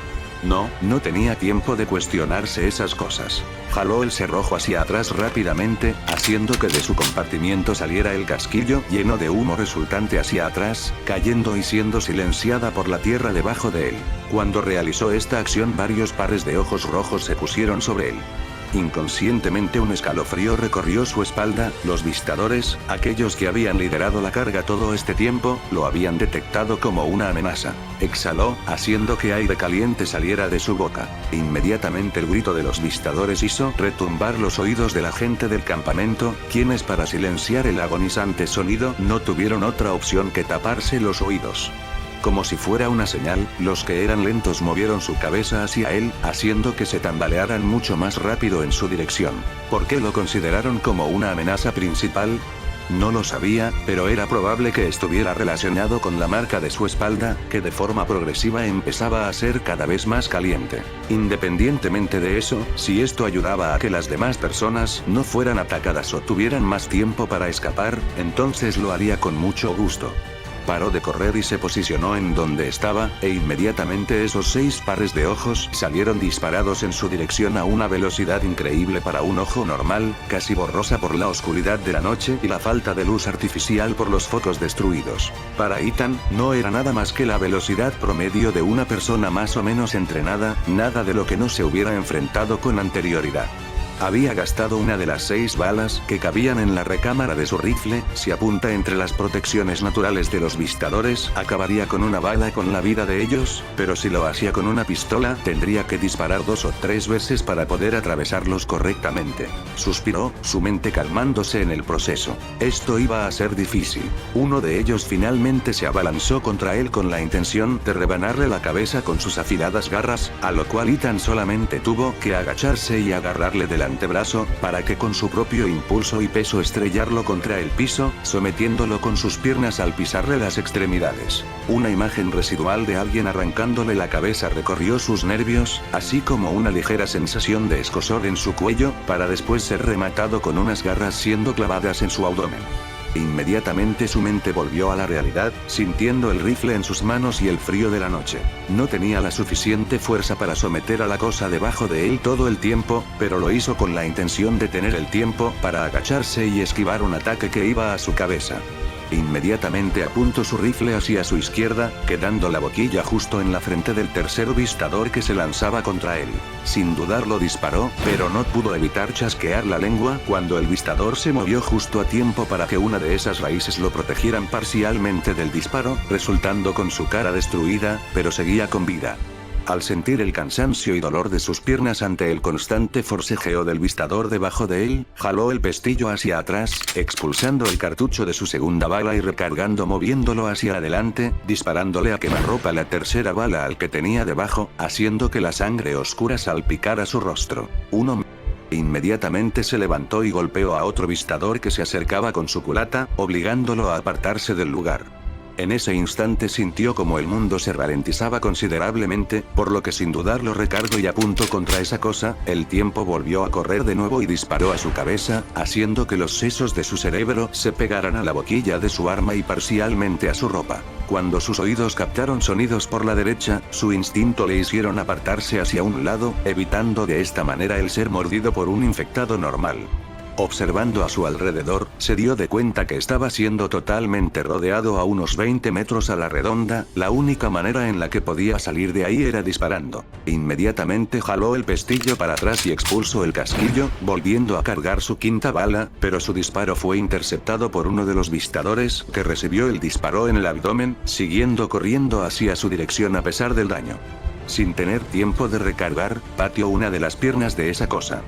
No tenía tiempo de cuestionarse esas cosas. Jaló el cerrojo hacia atrás rápidamente, haciendo que de su compartimiento saliera el casquillo lleno de humo resultante hacia atrás, cayendo y siendo silenciada por la tierra debajo de él. Cuando realizó esta acción, varios pares de ojos rojos se pusieron sobre él. Inconscientemente un escalofrío recorrió su espalda. Los visitadores, aquellos que habían liderado la carga todo este tiempo, lo habían detectado como una amenaza. Exhaló, haciendo que aire caliente saliera de su boca. Inmediatamente el grito de los visitadores hizo retumbar los oídos de la gente del campamento, quienes para silenciar el agonizante sonido no tuvieron otra opción que taparse los oídos. Como si fuera una señal, los que eran lentos movieron su cabeza hacia él, haciendo que se tambalearan mucho más rápido en su dirección. ¿Por qué lo consideraron como una amenaza principal? No lo sabía, pero era probable que estuviera relacionado con la marca de su espalda, que de forma progresiva empezaba a ser cada vez más caliente. Independientemente de eso, si esto ayudaba a que las demás personas no fueran atacadas o tuvieran más tiempo para escapar, entonces lo haría con mucho gusto. Paró de correr y se posicionó en donde estaba, e inmediatamente esos 6 pares de ojos salieron disparados en su dirección a una velocidad increíble para un ojo normal, casi borrosa por la oscuridad de la noche y la falta de luz artificial por los focos destruidos. Para Ethan, no era nada más que la velocidad promedio de una persona más o menos entrenada, nada de lo que no se hubiera enfrentado con anterioridad. Había gastado una de las 6 balas que cabían en la recámara de su rifle. Si apunta entre las protecciones naturales de los vistadores, acabaría con una bala con la vida de ellos, pero si lo hacía con una pistola, tendría que disparar 2 o 3 veces para poder atravesarlos correctamente. Suspiró, su mente calmándose en el proceso. Esto iba a ser difícil. Uno de ellos finalmente se abalanzó contra él con la intención de rebanarle la cabeza con sus afiladas garras, a lo cual Ethan solamente tuvo que agacharse y agarrarle de la antebrazo, para que con su propio impulso y peso estrellarlo contra el piso, sometiéndolo con sus piernas al pisarle las extremidades. Una imagen residual de alguien arrancándole la cabeza recorrió sus nervios, así como una ligera sensación de escozor en su cuello, para después ser rematado con unas garras siendo clavadas en su abdomen. Inmediatamente su mente volvió a la realidad, sintiendo el rifle en sus manos y el frío de la noche. No tenía la suficiente fuerza para someter a la cosa debajo de él todo el tiempo, pero lo hizo con la intención de tener el tiempo para agacharse y esquivar un ataque que iba a su cabeza. Inmediatamente apuntó su rifle hacia su izquierda, quedando la boquilla justo en la frente del tercer vistador que se lanzaba contra él. Sin dudarlo disparó, pero no pudo evitar chasquear la lengua cuando el vistador se movió justo a tiempo para que una de esas raíces lo protegieran parcialmente del disparo, resultando con su cara destruida, pero seguía con vida. Al sentir el cansancio y dolor de sus piernas ante el constante forcejeo del vistador debajo de él, jaló el pestillo hacia atrás, expulsando el cartucho de su segunda bala y recargando moviéndolo hacia adelante, disparándole a quemarropa la tercera bala al que tenía debajo, haciendo que la sangre oscura salpicara su rostro. Inmediatamente se levantó y golpeó a otro vistador que se acercaba con su culata, obligándolo a apartarse del lugar. En ese instante sintió como el mundo se ralentizaba considerablemente, por lo que sin dudarlo recargó y apuntó contra esa cosa. El tiempo volvió a correr de nuevo y disparó a su cabeza, haciendo que los sesos de su cerebro se pegaran a la boquilla de su arma y parcialmente a su ropa. Cuando sus oídos captaron sonidos por la derecha, su instinto le hicieron apartarse hacia un lado, evitando de esta manera el ser mordido por un infectado normal. Observando a su alrededor, se dio de cuenta que estaba siendo totalmente rodeado a unos 20 metros a la redonda. La única manera en la que podía salir de ahí era disparando. Inmediatamente jaló el pestillo para atrás y expulsó el casquillo, volviendo a cargar su quinta bala, pero su disparo fue interceptado por uno de los vistadores, que recibió el disparo en el abdomen, siguiendo corriendo hacia su dirección a pesar del daño. Sin tener tiempo de recargar, pateó una de las piernas de esa cosa.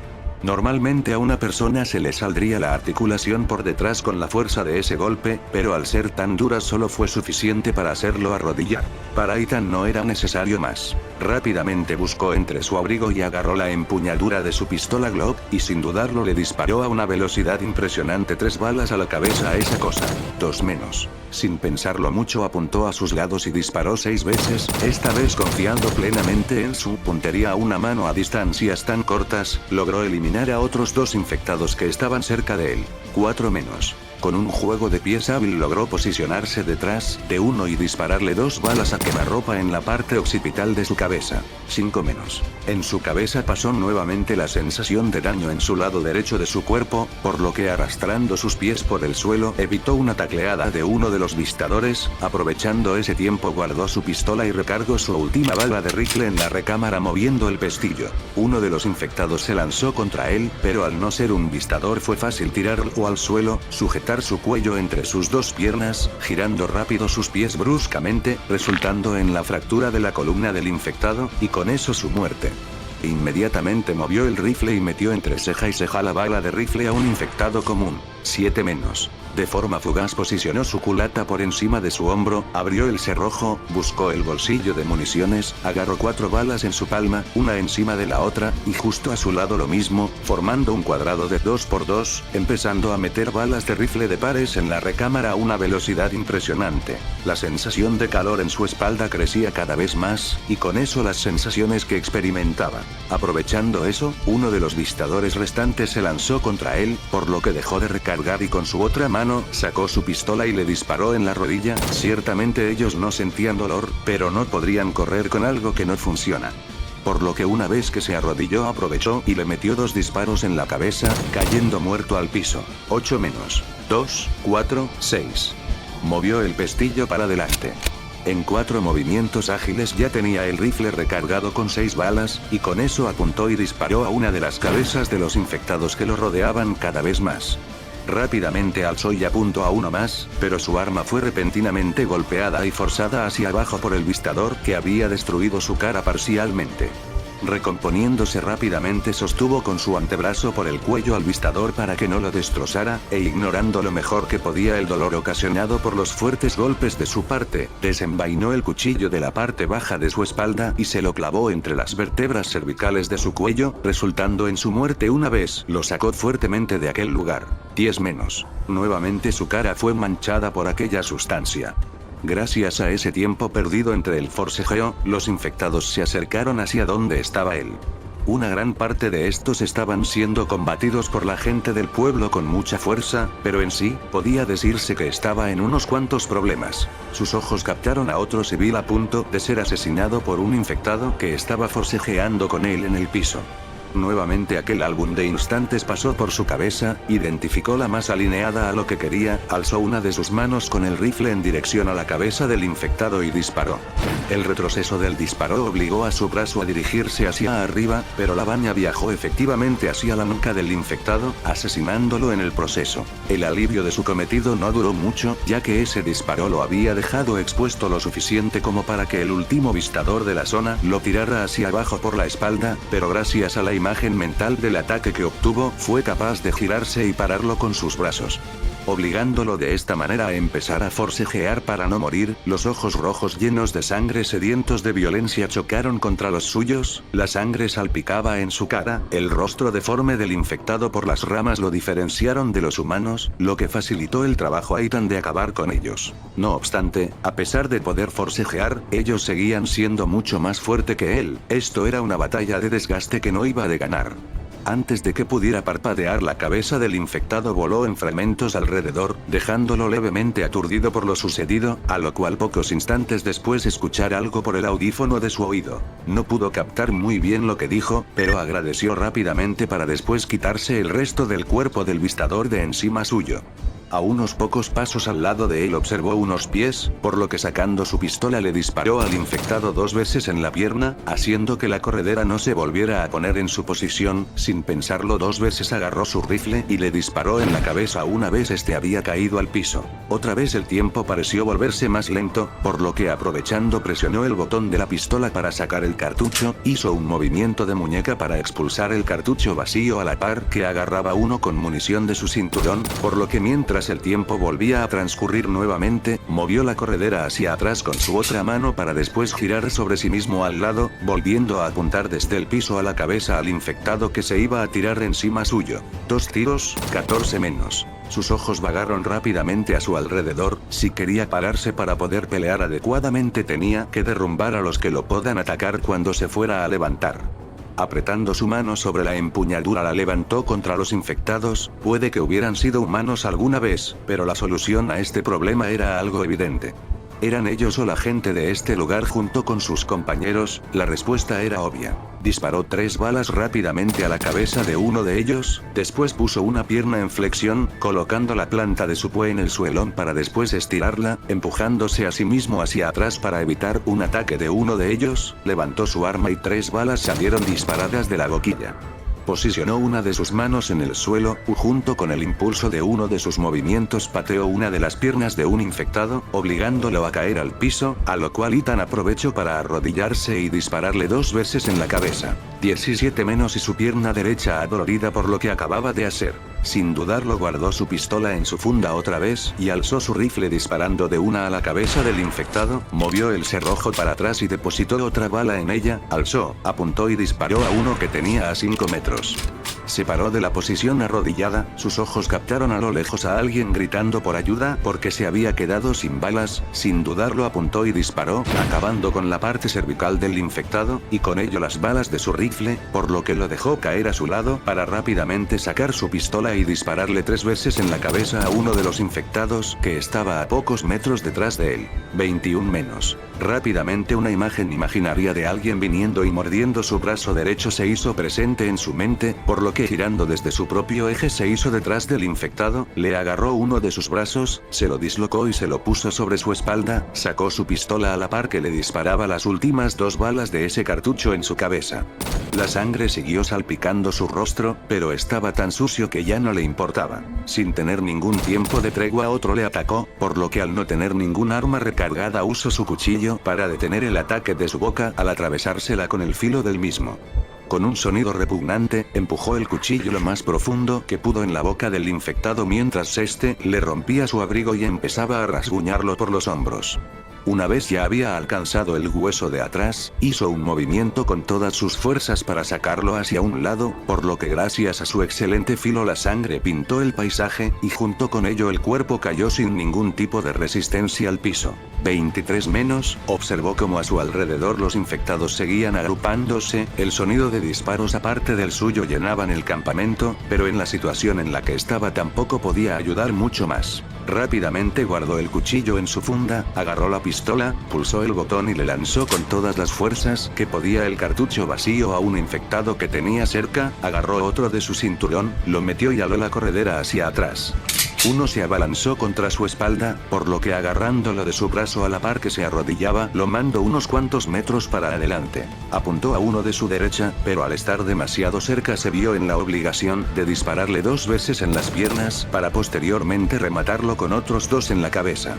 Normalmente a una persona se le saldría la articulación por detrás con la fuerza de ese golpe, pero al ser tan dura solo fue suficiente para hacerlo arrodillar. Para Ethan no era necesario más. Rápidamente buscó entre su abrigo y agarró la empuñadura de su pistola Glock, y sin dudarlo le disparó a una velocidad impresionante 3 balas a la cabeza a esa cosa. 2 menos. Sin pensarlo mucho apuntó a sus lados y disparó 6 veces, esta vez confiando plenamente en su puntería. A una mano a distancias tan cortas, logró eliminar a otros 2 infectados que estaban cerca de él. 4 menos. Con un juego de pies hábil logró posicionarse detrás de uno y dispararle 2 balas a quemarropa en la parte occipital de su cabeza. 5 menos. En su cabeza pasó nuevamente la sensación de daño en su lado derecho de su cuerpo, por lo que arrastrando sus pies por el suelo evitó una tacleada de uno de los vistadores. Aprovechando ese tiempo guardó su pistola y recargó su última bala de rifle en la recámara moviendo el pestillo. Uno de los infectados se lanzó contra él, pero al no ser un vistador fue fácil tirarlo al suelo, sujetar su cuello entre sus 2 piernas, girando rápido sus pies bruscamente, resultando en la fractura de la columna del infectado, y con eso su muerte. Inmediatamente movió el rifle y metió entre ceja y ceja la bala de rifle a un infectado común. 7 menos. De forma fugaz posicionó su culata por encima de su hombro, abrió el cerrojo, buscó el bolsillo de municiones, agarró 4 balas en su palma, una encima de la otra, y justo a su lado lo mismo, formando un cuadrado de 2×2, empezando a meter balas de rifle de pares en la recámara a una velocidad impresionante. La sensación de calor en su espalda crecía cada vez más, y con eso las sensaciones que experimentaba. Aprovechando eso, uno de los vistadores restantes se lanzó contra él, por lo que dejó de recargar y con su otra mano mano, sacó su pistola y le disparó en la rodilla. Ciertamente ellos no sentían dolor, pero no podrían correr con algo que no funciona. Por lo que una vez que se arrodilló aprovechó y le metió 2 disparos en la cabeza, cayendo muerto al piso. 8 menos 2, 4, 6. Movió el pestillo para adelante. En 4 movimientos ágiles ya tenía el rifle recargado con 6 balas, y con eso apuntó y disparó a una de las cabezas de los infectados que lo rodeaban cada vez más. Rápidamente alzó y apuntó a uno más, pero su arma fue repentinamente golpeada y forzada hacia abajo por el vistador que había destruido su cara parcialmente. Recomponiéndose rápidamente sostuvo con su antebrazo por el cuello al vistador para que no lo destrozara, e ignorando lo mejor que podía el dolor ocasionado por los fuertes golpes de su parte, desenvainó el cuchillo de la parte baja de su espalda y se lo clavó entre las vértebras cervicales de su cuello, resultando en su muerte una vez lo sacó fuertemente de aquel lugar. 10 menos. Nuevamente su cara fue manchada por aquella sustancia. Gracias a ese tiempo perdido entre el forcejeo, los infectados se acercaron hacia donde estaba él. Una gran parte de estos estaban siendo combatidos por la gente del pueblo con mucha fuerza, pero en sí, podía decirse que estaba en unos cuantos problemas. Sus ojos captaron a otro civil a punto de ser asesinado por un infectado que estaba forcejeando con él en el piso. Nuevamente aquel álbum de instantes pasó por su cabeza, identificó la más alineada a lo que quería, alzó una de sus manos con el rifle en dirección a la cabeza del infectado y disparó. El retroceso del disparo obligó a su brazo a dirigirse hacia arriba, pero la baña viajó efectivamente hacia la nuca del infectado, asesinándolo en el proceso. El alivio de su cometido no duró mucho, ya que ese disparo lo había dejado expuesto lo suficiente como para que el último vistador de la zona lo tirara hacia abajo por la espalda, pero gracias a la imagen mental del ataque que obtuvo, fue capaz de girarse y pararlo con sus brazos. Obligándolo de esta manera a empezar a forcejear para no morir, los ojos rojos llenos de sangre sedientos de violencia chocaron contra los suyos, la sangre salpicaba en su cara, el rostro deforme del infectado por las ramas lo diferenciaron de los humanos, lo que facilitó el trabajo a Ethan de acabar con ellos. No obstante, a pesar de poder forcejear, ellos seguían siendo mucho más fuerte que él. Esto era una batalla de desgaste que no iba de ganar. Antes de que pudiera parpadear, la cabeza del infectado voló en fragmentos alrededor, dejándolo levemente aturdido por lo sucedido, a lo cual pocos instantes después escuchar algo por el audífono de su oído. No pudo captar muy bien lo que dijo, pero agradeció rápidamente para después quitarse el resto del cuerpo del vistador de encima suyo. A unos pocos pasos al lado de él observó unos pies, por lo que sacando su pistola le disparó al infectado 2 veces en la pierna, haciendo que la corredera no se volviera a poner en su posición. Sin pensarlo 2 veces agarró su rifle y le disparó en la cabeza una vez este había caído al piso. Otra vez el tiempo pareció volverse más lento, por lo que aprovechando presionó el botón de la pistola para sacar el cartucho, hizo un movimiento de muñeca para expulsar el cartucho vacío a la par que agarraba uno con munición de su cinturón, por lo que mientras el tiempo volvía a transcurrir nuevamente, movió la corredera hacia atrás con su otra mano para después girar sobre sí mismo al lado, volviendo a apuntar desde el piso a la cabeza al infectado que se iba a tirar encima suyo. 2 tiros, 14 menos. Sus ojos vagaron rápidamente a su alrededor. Si quería pararse para poder pelear adecuadamente tenía que derrumbar a los que lo puedan atacar cuando se fuera a levantar. Apretando su mano sobre la empuñadura la levantó contra los infectados. Puede que hubieran sido humanos alguna vez, pero la solución a este problema era algo evidente. ¿Eran ellos o la gente de este lugar junto con sus compañeros? La respuesta era obvia. Disparó 3 balas rápidamente a la cabeza de uno de ellos, después puso una pierna en flexión, colocando la planta de su pie en el suelo para después estirarla, empujándose a sí mismo hacia atrás para evitar un ataque de uno de ellos, levantó su arma y 3 balas salieron disparadas de la boquilla. Posicionó una de sus manos en el suelo, y junto con el impulso de uno de sus movimientos pateó una de las piernas de un infectado, obligándolo a caer al piso, a lo cual Ethan aprovechó para arrodillarse y dispararle 2 veces en la cabeza. 17 menos y su pierna derecha adolorida por lo que acababa de hacer. Sin dudarlo guardó su pistola en su funda otra vez y alzó su rifle disparando de una a la cabeza del infectado, movió el cerrojo para atrás y depositó otra bala en ella, alzó, apuntó y disparó a uno que tenía a 5 metros. Se paró de la posición arrodillada, sus ojos captaron a lo lejos a alguien gritando por ayuda porque se había quedado sin balas, sin dudarlo apuntó y disparó, acabando con la parte cervical del infectado, y con ello las balas de su rifle, por lo que lo dejó caer a su lado para rápidamente sacar su pistola y dispararle 3 veces en la cabeza a uno de los infectados que estaba a pocos metros detrás de él. 21 menos. Rápidamente una imagen imaginaria de alguien viniendo y mordiendo su brazo derecho se hizo presente en su mente, por lo que girando desde su propio eje se hizo detrás del infectado, le agarró uno de sus brazos, se lo dislocó y se lo puso sobre su espalda, sacó su pistola a la par que le disparaba las últimas 2 balas de ese cartucho en su cabeza. La sangre siguió salpicando su rostro, pero estaba tan sucio que ya no le importaba. Sin tener ningún tiempo de tregua otro le atacó, por lo que al no tener ningún arma recargada usó su cuchillo para detener el ataque de su boca al atravesársela con el filo del mismo. Con un sonido repugnante, empujó el cuchillo lo más profundo que pudo en la boca del infectado mientras este le rompía su abrigo y empezaba a rasguñarlo por los hombros. Una vez ya había alcanzado el hueso de atrás, hizo un movimiento con todas sus fuerzas para sacarlo hacia un lado, por lo que gracias a su excelente filo la sangre pintó el paisaje, y junto con ello el cuerpo cayó sin ningún tipo de resistencia al piso. 23 menos, observó como a su alrededor los infectados seguían agrupándose, el sonido de disparos aparte del suyo llenaban el campamento, pero en la situación en la que estaba tampoco podía ayudar mucho más. Rápidamente guardó el cuchillo en su funda, agarró la pistola, pulsó el botón y le lanzó con todas las fuerzas que podía el cartucho vacío a un infectado que tenía cerca, agarró otro de su cinturón, lo metió y aló la corredera hacia atrás. Uno se abalanzó contra su espalda, por lo que agarrándolo de su brazo a la par que se arrodillaba, lo mandó unos cuantos metros para adelante. Apuntó a uno de su derecha, pero al estar demasiado cerca se vio en la obligación de dispararle 2 veces en las piernas, para posteriormente rematarlo con otros 2 en la cabeza.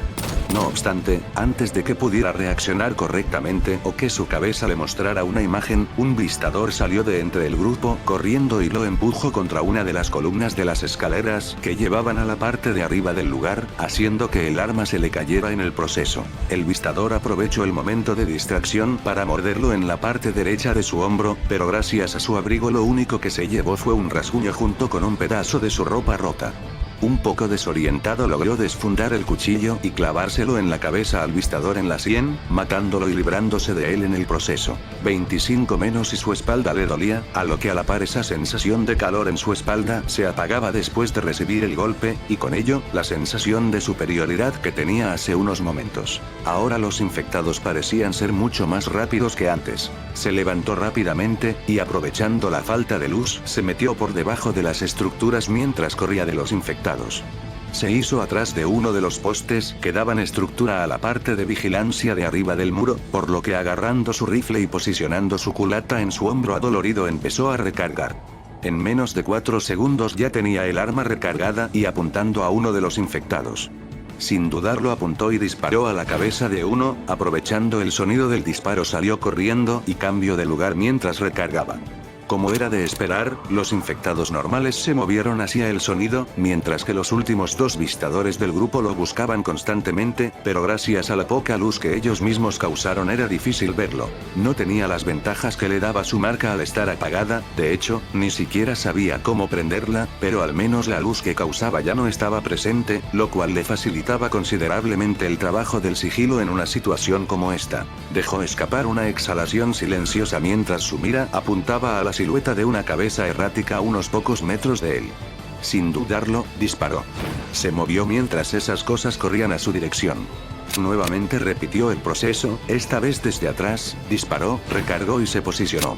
No obstante, antes de que pudiera reaccionar correctamente o que su cabeza le mostrara una imagen, un vistador salió de entre el grupo, corriendo y lo empujó contra una de las columnas de las escaleras que llevaban a la parte de arriba del lugar, haciendo que el arma se le cayera en el proceso. El vistador aprovechó el momento de distracción para morderlo en la parte derecha de su hombro, pero gracias a su abrigo lo único que se llevó fue un rasguño junto con un pedazo de su ropa rota. Un poco desorientado logró desfundar el cuchillo y clavárselo en la cabeza al vistador en la sien, matándolo y librándose de él en el proceso. 25 menos y su espalda le dolía, a lo que a la par esa sensación de calor en su espalda se apagaba después de recibir el golpe, y con ello, la sensación de superioridad que tenía hace unos momentos. Ahora los infectados parecían ser mucho más rápidos que antes. Se levantó rápidamente, y aprovechando la falta de luz, se metió por debajo de las estructuras mientras corría de los infectados. Se hizo atrás de uno de los postes que daban estructura a la parte de vigilancia de arriba del muro, por lo que agarrando su rifle y posicionando su culata en su hombro adolorido empezó a recargar. En menos de 4 segundos ya tenía el arma recargada y apuntando a uno de los infectados. Sin dudarlo apuntó y disparó a la cabeza de uno, aprovechando el sonido del disparo salió corriendo y cambió de lugar mientras recargaba. Como era de esperar, los infectados normales se movieron hacia el sonido, mientras que los últimos 2 vistadores del grupo lo buscaban constantemente, pero gracias a la poca luz que ellos mismos causaron era difícil verlo. No tenía las ventajas que le daba su marca al estar apagada, de hecho, ni siquiera sabía cómo prenderla, pero al menos la luz que causaba ya no estaba presente, lo cual le facilitaba considerablemente el trabajo del sigilo en una situación como esta. Dejó escapar una exhalación silenciosa mientras su mira apuntaba a la silueta de una cabeza errática a unos pocos metros de él. Sin dudarlo, disparó. Se movió mientras esas cosas corrían a su dirección. Nuevamente repitió el proceso, esta vez desde atrás, disparó, recargó y se posicionó.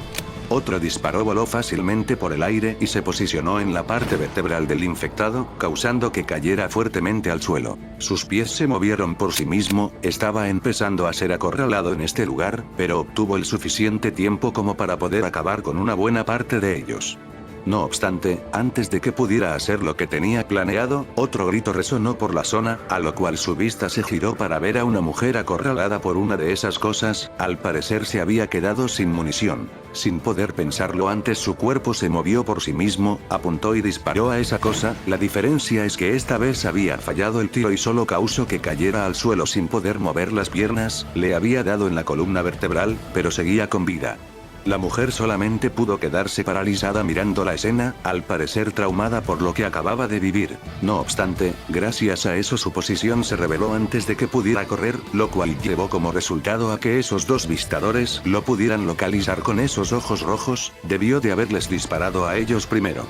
Otro disparo voló fácilmente por el aire y se posicionó en la parte vertebral del infectado, causando que cayera fuertemente al suelo. Sus pies se movieron por sí mismo, estaba empezando a ser acorralado en este lugar, pero obtuvo el suficiente tiempo como para poder acabar con una buena parte de ellos. No obstante, antes de que pudiera hacer lo que tenía planeado, otro grito resonó por la zona, a lo cual su vista se giró para ver a una mujer acorralada por una de esas cosas, al parecer se había quedado sin munición. Sin poder pensarlo antes su cuerpo se movió por sí mismo, apuntó y disparó a esa cosa, la diferencia es que esta vez había fallado el tiro y solo causó que cayera al suelo sin poder mover las piernas, le había dado en la columna vertebral, pero seguía con vida. La mujer solamente pudo quedarse paralizada mirando la escena, al parecer traumada por lo que acababa de vivir. No obstante, gracias a eso su posición se reveló antes de que pudiera correr, lo cual llevó como resultado a que esos dos vistadores lo pudieran localizar con esos ojos rojos. Debió de haberles disparado a ellos primero.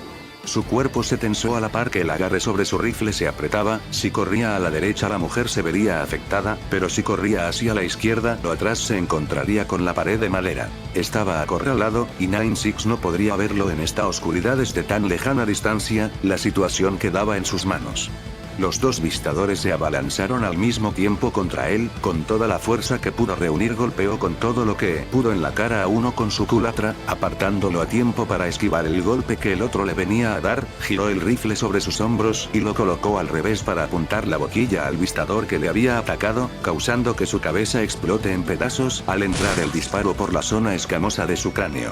Su cuerpo se tensó a la par que el agarre sobre su rifle se apretaba. Si corría a la derecha la mujer se vería afectada, pero si corría hacia la izquierda o atrás se encontraría con la pared de madera. Estaba acorralado, y 96 no podría verlo en esta oscuridad desde tan lejana distancia. La situación quedaba en sus manos. Los dos vistadores se abalanzaron al mismo tiempo contra él, con toda la fuerza que pudo reunir golpeó con todo lo que pudo en la cara a uno con su culatra, apartándolo a tiempo para esquivar el golpe que el otro le venía a dar, giró el rifle sobre sus hombros y lo colocó al revés para apuntar la boquilla al vistador que le había atacado, causando que su cabeza explote en pedazos al entrar el disparo por la zona escamosa de su cráneo.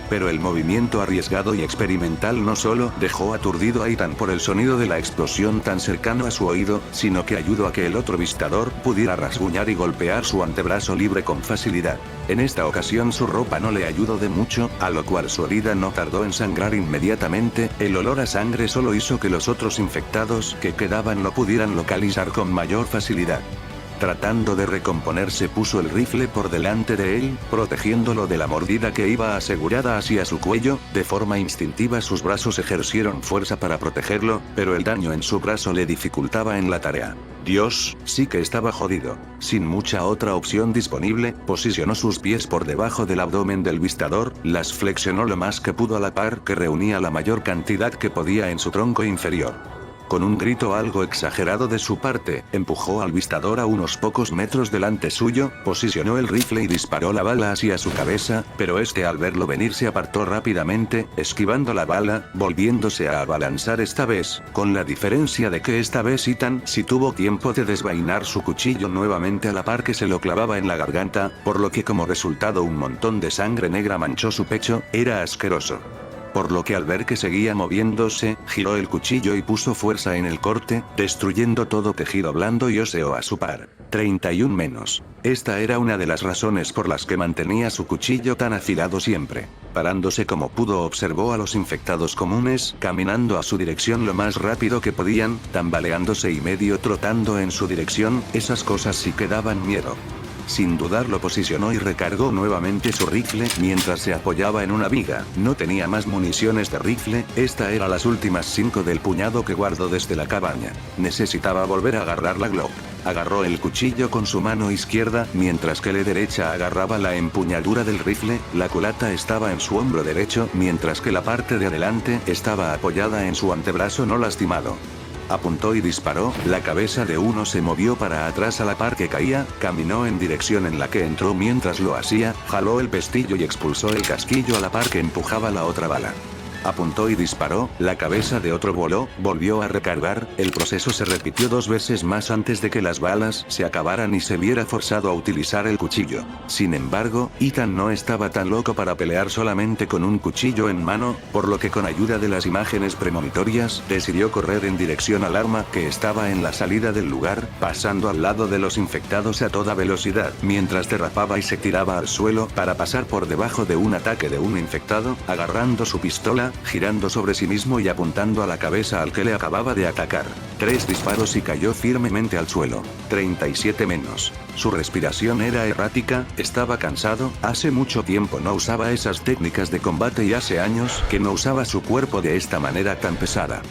Pero el movimiento arriesgado y experimental no solo dejó aturdido a Ethan por el sonido de la explosión tan cercano a su oído, sino que ayudó a que el otro vistador pudiera rasguñar y golpear su antebrazo libre con facilidad. En esta ocasión su ropa no le ayudó de mucho, a lo cual su herida no tardó en sangrar inmediatamente. El olor a sangre solo hizo que los otros infectados que quedaban lo pudieran localizar con mayor facilidad. Tratando de recomponerse puso el rifle por delante de él, protegiéndolo de la mordida que iba asegurada hacia su cuello. De forma instintiva sus brazos ejercieron fuerza para protegerlo, pero el daño en su brazo le dificultaba en la tarea. Dios, sí que estaba jodido. Sin mucha otra opción disponible, posicionó sus pies por debajo del abdomen del vistador, las flexionó lo más que pudo a la par que reunía la mayor cantidad que podía en su tronco inferior. Con un grito algo exagerado de su parte, empujó al vistador a unos pocos metros delante suyo, posicionó el rifle y disparó la bala hacia su cabeza, pero este al verlo venir se apartó rápidamente, esquivando la bala, volviéndose a abalanzar esta vez, con la diferencia de que esta vez Ethan sí tuvo tiempo de desvainar su cuchillo nuevamente a la par que se lo clavaba en la garganta, por lo que como resultado un montón de sangre negra manchó su pecho. Era asqueroso. Por lo que al ver que seguía moviéndose, giró el cuchillo y puso fuerza en el corte, destruyendo todo tejido blando y óseo a su par. 31 menos. Esta era una de las razones por las que mantenía su cuchillo tan afilado siempre. Parándose como pudo observó a los infectados comunes, caminando a su dirección lo más rápido que podían, tambaleándose y medio trotando en su dirección. Esas cosas sí que daban miedo. Sin dudarlo posicionó y recargó nuevamente su rifle mientras se apoyaba en una viga. No tenía más municiones de rifle, esta era las últimas 5 del puñado que guardó desde la cabaña. Necesitaba volver a agarrar la Glock. Agarró el cuchillo con su mano izquierda, mientras que la derecha agarraba la empuñadura del rifle. La culata estaba en su hombro derecho, mientras que la parte de adelante estaba apoyada en su antebrazo no lastimado. Apuntó y disparó, la cabeza de uno se movió para atrás a la par que caía, caminó en dirección en la que entró mientras lo hacía, jaló el pestillo y expulsó el casquillo a la par que empujaba la otra bala. Apuntó y disparó, la cabeza de otro voló, volvió a recargar, el proceso se repitió 2 veces más antes de que las balas se acabaran y se viera forzado a utilizar el cuchillo. Sin embargo, Ethan no estaba tan loco para pelear solamente con un cuchillo en mano, por lo que con ayuda de las imágenes premonitorias, decidió correr en dirección al arma que estaba en la salida del lugar, pasando al lado de los infectados a toda velocidad, mientras derrapaba y se tiraba al suelo para pasar por debajo de un ataque de un infectado, agarrando su pistola, girando sobre sí mismo y apuntando a la cabeza al que le acababa de atacar. 3 disparos y cayó firmemente al suelo. 37 menos. Su respiración era errática, estaba cansado, hace mucho tiempo no usaba esas técnicas de combate y hace años que no usaba su cuerpo de esta manera tan pesada.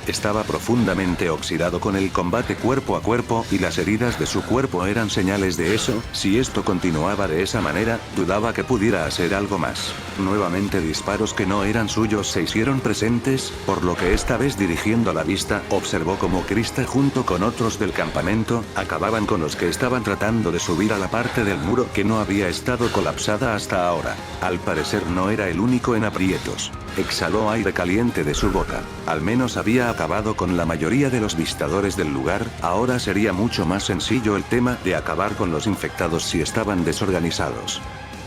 Estaba profundamente oxidado con el combate cuerpo a cuerpo y las heridas de su cuerpo eran señales de eso. Si esto continuaba de esa manera, dudaba que pudiera hacer algo más. Nuevamente disparos que no eran suyos se hicieron presentes, por lo que esta vez dirigiendo la vista, observó como Krista junto con otros del campamento, acababan con los que estaban tratando de subir a la parte del muro que no había estado colapsada hasta ahora. Al parecer no era el único en aprietos. Exhaló aire caliente de su boca. Al menos había acabado con la mayoría de los vistadores del lugar, ahora sería mucho más sencillo el tema de acabar con los infectados si estaban desorganizados.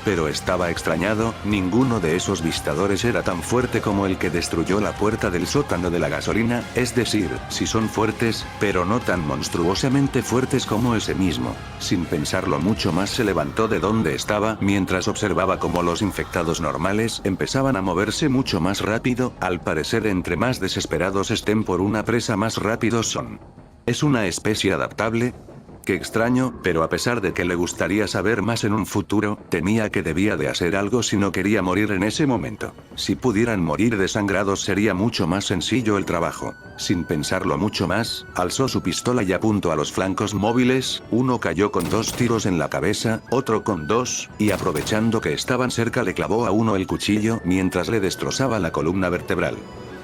Pero estaba extrañado, ninguno de esos vistadores era tan fuerte como el que destruyó la puerta del sótano de la gasolina, es decir, sí son fuertes, pero no tan monstruosamente fuertes como ese mismo. Sin pensarlo mucho más se levantó de donde estaba mientras observaba cómo los infectados normales empezaban a moverse mucho más rápido, al parecer entre más desesperados estén por una presa más rápidos son. ¿Es una especie adaptable? Qué extraño, pero a pesar de que le gustaría saber más en un futuro, temía que debía de hacer algo si no quería morir en ese momento. Si pudieran morir desangrados sería mucho más sencillo el trabajo. Sin pensarlo mucho más, alzó su pistola y apuntó a los flancos móviles, uno cayó con 2 tiros en la cabeza, otro con 2, y aprovechando que estaban cerca le clavó a uno el cuchillo mientras le destrozaba la columna vertebral.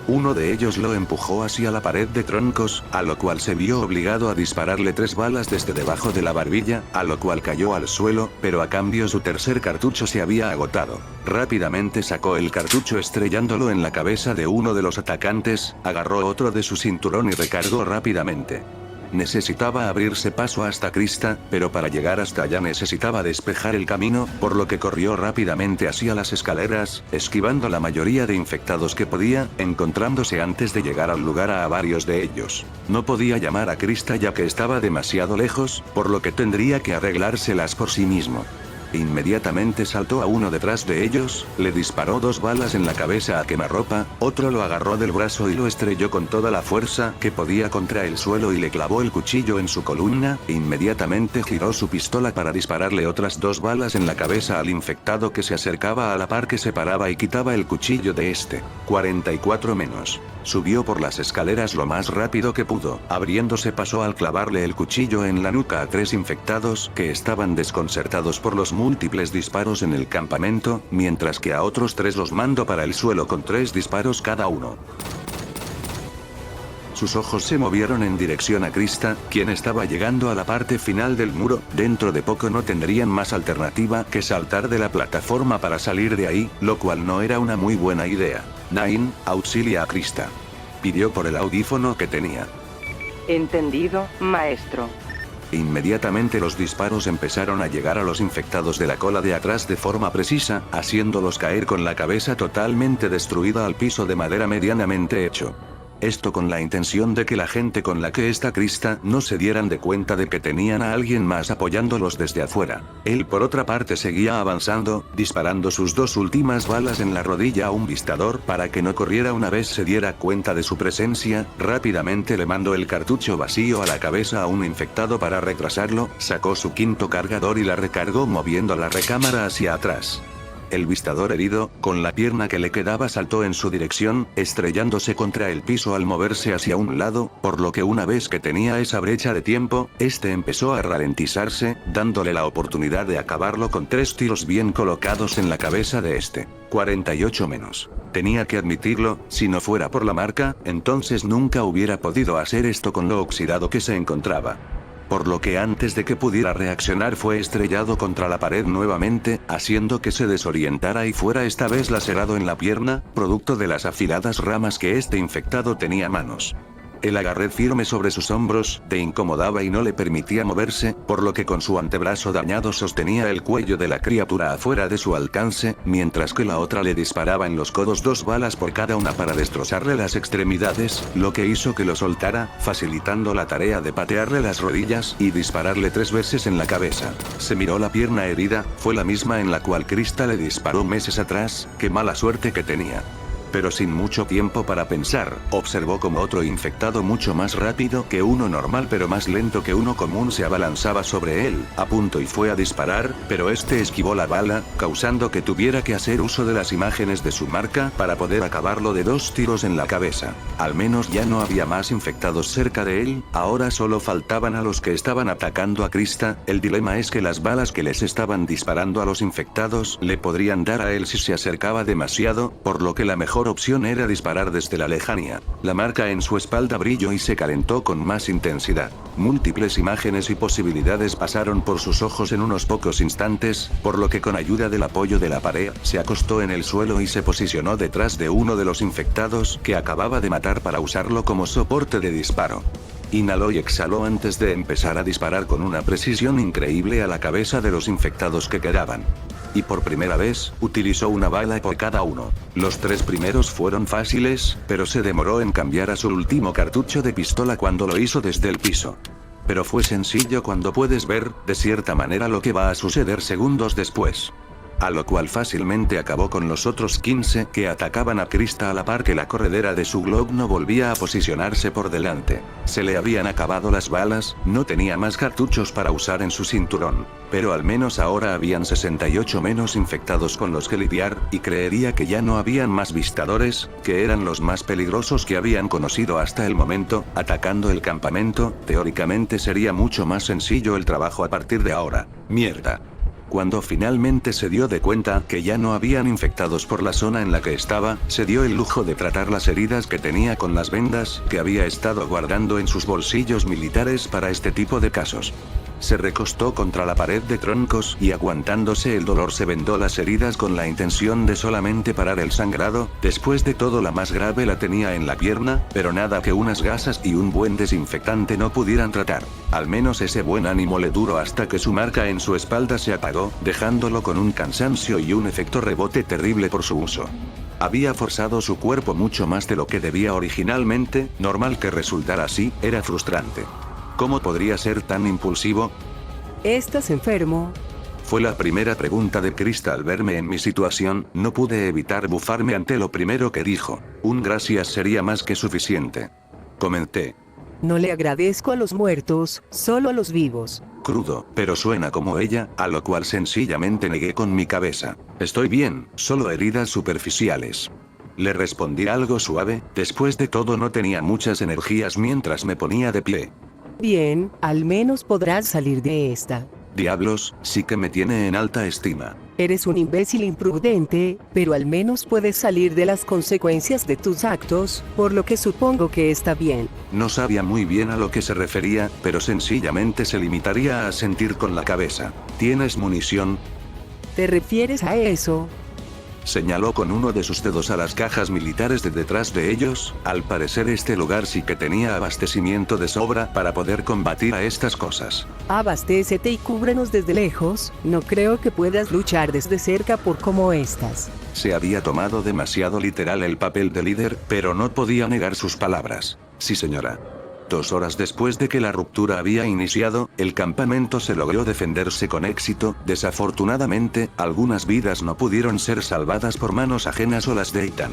Uno de ellos lo empujó hacia la pared de troncos, a lo cual se vio obligado a dispararle 3 balas desde debajo de la barbilla, a lo cual cayó al suelo, pero a cambio su tercer cartucho se había agotado. Rápidamente sacó el cartucho estrellándolo en la cabeza de uno de los atacantes, agarró otro de su cinturón y recargó rápidamente. Necesitaba abrirse paso hasta Krista, pero para llegar hasta allá necesitaba despejar el camino, por lo que corrió rápidamente hacia las escaleras, esquivando la mayoría de infectados que podía, encontrándose antes de llegar al lugar a varios de ellos. No podía llamar a Krista ya que estaba demasiado lejos, por lo que tendría que arreglárselas por sí mismo. Inmediatamente saltó a uno detrás de ellos, le disparó 2 balas en la cabeza a quemarropa, otro lo agarró del brazo y lo estrelló con toda la fuerza que podía contra el suelo y le clavó el cuchillo en su columna, inmediatamente giró su pistola para dispararle otras 2 balas en la cabeza al infectado que se acercaba a la par que se paraba y quitaba el cuchillo de este. 44 menos. Subió por las escaleras lo más rápido que pudo, abriéndose paso al clavarle el cuchillo en la nuca a 3 infectados que estaban desconcertados por los múltiples disparos en el campamento, mientras que a otros 3 los mandó para el suelo con 3 disparos cada uno. Sus ojos se movieron en dirección a Krista, quien estaba llegando a la parte final del muro. Dentro de poco no tendrían más alternativa que saltar de la plataforma para salir de ahí, lo cual no era una muy buena idea. Nine, auxilia a Krista. Pidió por el audífono que tenía. Entendido, maestro. Inmediatamente los disparos empezaron a llegar a los infectados de la cola de atrás de forma precisa, haciéndolos caer con la cabeza totalmente destruida al piso de madera medianamente hecho. Esto con la intención de que la gente con la que está Krista no se dieran de cuenta de que tenían a alguien más apoyándolos desde afuera. Él por otra parte seguía avanzando, disparando sus 2 últimas balas en la rodilla a un vistador para que no corriera una vez se diera cuenta de su presencia. Rápidamente le mandó el cartucho vacío a la cabeza a un infectado para retrasarlo, sacó su 5º cargador y la recargó moviendo la recámara hacia atrás. El vistador herido, con la pierna que le quedaba saltó en su dirección, estrellándose contra el piso al moverse hacia un lado, por lo que una vez que tenía esa brecha de tiempo, este empezó a ralentizarse, dándole la oportunidad de acabarlo con 3 tiros bien colocados en la cabeza de este. 48 menos. Tenía que admitirlo, si no fuera por la marca, entonces nunca hubiera podido hacer esto con lo oxidado que se encontraba. Por lo que antes de que pudiera reaccionar fue estrellado contra la pared nuevamente, haciendo que se desorientara y fuera esta vez lacerado en la pierna, producto de las afiladas ramas que este infectado tenía a manos. El agarre firme sobre sus hombros, te incomodaba y no le permitía moverse, por lo que con su antebrazo dañado sostenía el cuello de la criatura afuera de su alcance, mientras que la otra le disparaba en los codos 2 balas por cada una para destrozarle las extremidades, lo que hizo que lo soltara, facilitando la tarea de patearle las rodillas y dispararle 3 veces en la cabeza. Se miró la pierna herida, fue la misma en la cual Krista le disparó meses atrás, qué mala suerte que tenía. Pero sin mucho tiempo para pensar, observó como otro infectado mucho más rápido que uno normal pero más lento que uno común se abalanzaba sobre él, a punto y fue a disparar, pero este esquivó la bala, causando que tuviera que hacer uso de las imágenes de su marca para poder acabarlo de 2 tiros en la cabeza. Al menos ya no había más infectados cerca de él, ahora solo faltaban a los que estaban atacando a Krista. El dilema es que las balas que les estaban disparando a los infectados le podrían dar a él si se acercaba demasiado, por lo que la mejor opción era disparar desde la lejanía. La marca en su espalda brilló y se calentó con más intensidad. Múltiples imágenes y posibilidades pasaron por sus ojos en unos pocos instantes, por lo que con ayuda del apoyo de la pared, se acostó en el suelo y se posicionó detrás de uno de los infectados que acababa de matar para usarlo como soporte de disparo. Inhaló y exhaló antes de empezar a disparar con una precisión increíble a la cabeza de los infectados que quedaban. y por primera vez, utilizó una bala por cada uno. Los 3 primeros fueron fáciles, pero se demoró en cambiar a su último cartucho de pistola cuando lo hizo desde el piso. Pero fue sencillo cuando puedes ver, de cierta manera, lo que va a suceder segundos después. A lo cual fácilmente acabó con los otros 15 que atacaban a Krista a la par que la corredera de su Glock no volvía a posicionarse por delante. Se le habían acabado las balas, no tenía más cartuchos para usar en su cinturón. Pero al menos ahora habían 68 menos infectados con los que lidiar, y creería que ya no habían más vistadores, que eran los más peligrosos que habían conocido hasta el momento, atacando el campamento. Teóricamente sería mucho más sencillo el trabajo a partir de ahora. Mierda. Cuando finalmente se dio de cuenta que ya no habían infectados por la zona en la que estaba, se dio el lujo de tratar las heridas que tenía con las vendas que había estado guardando en sus bolsillos militares para este tipo de casos. Se recostó contra la pared de troncos y aguantándose el dolor se vendó las heridas con la intención de solamente parar el sangrado. Después de todo, la más grave la tenía en la pierna, pero nada que unas gasas y un buen desinfectante no pudieran tratar. Al menos ese buen ánimo le duró hasta que su marca en su espalda se apagó, dejándolo con un cansancio y un efecto rebote terrible por su uso. Había forzado su cuerpo mucho más de lo que debía originalmente, normal que resultara así, era frustrante. ¿Cómo podría ser tan impulsivo? ¿Estás enfermo? Fue la primera pregunta de Krista al verme en mi situación. No pude evitar bufarme ante lo primero que dijo. Un gracias sería más que suficiente. Comenté. No le agradezco a los muertos, solo a los vivos. Crudo, pero suena como ella, a lo cual sencillamente negué con mi cabeza. Estoy bien, solo heridas superficiales. Le respondí algo suave. Después de todo no tenía muchas energías mientras me ponía de pie. Bien, al menos podrás salir de esta. Diablos, sí que me tiene en alta estima. Eres un imbécil imprudente, pero al menos puedes salir de las consecuencias de tus actos, por lo que supongo que está bien. No sabía muy bien a lo que se refería, pero sencillamente se limitaría a asentir con la cabeza. ¿Tienes munición? ¿Te refieres a eso? Señaló con uno de sus dedos a las cajas militares de detrás de ellos. Al parecer este lugar sí que tenía abastecimiento de sobra para poder combatir a estas cosas. Abastécete y cúbrenos desde lejos, no creo que puedas luchar desde cerca por cómo estás. Se había tomado demasiado literal el papel de líder, pero no podía negar sus palabras. Sí, señora. 2 horas después de que la ruptura había iniciado, el campamento se logró defenderse con éxito. Desafortunadamente, algunas vidas no pudieron ser salvadas por manos ajenas o las de Ethan.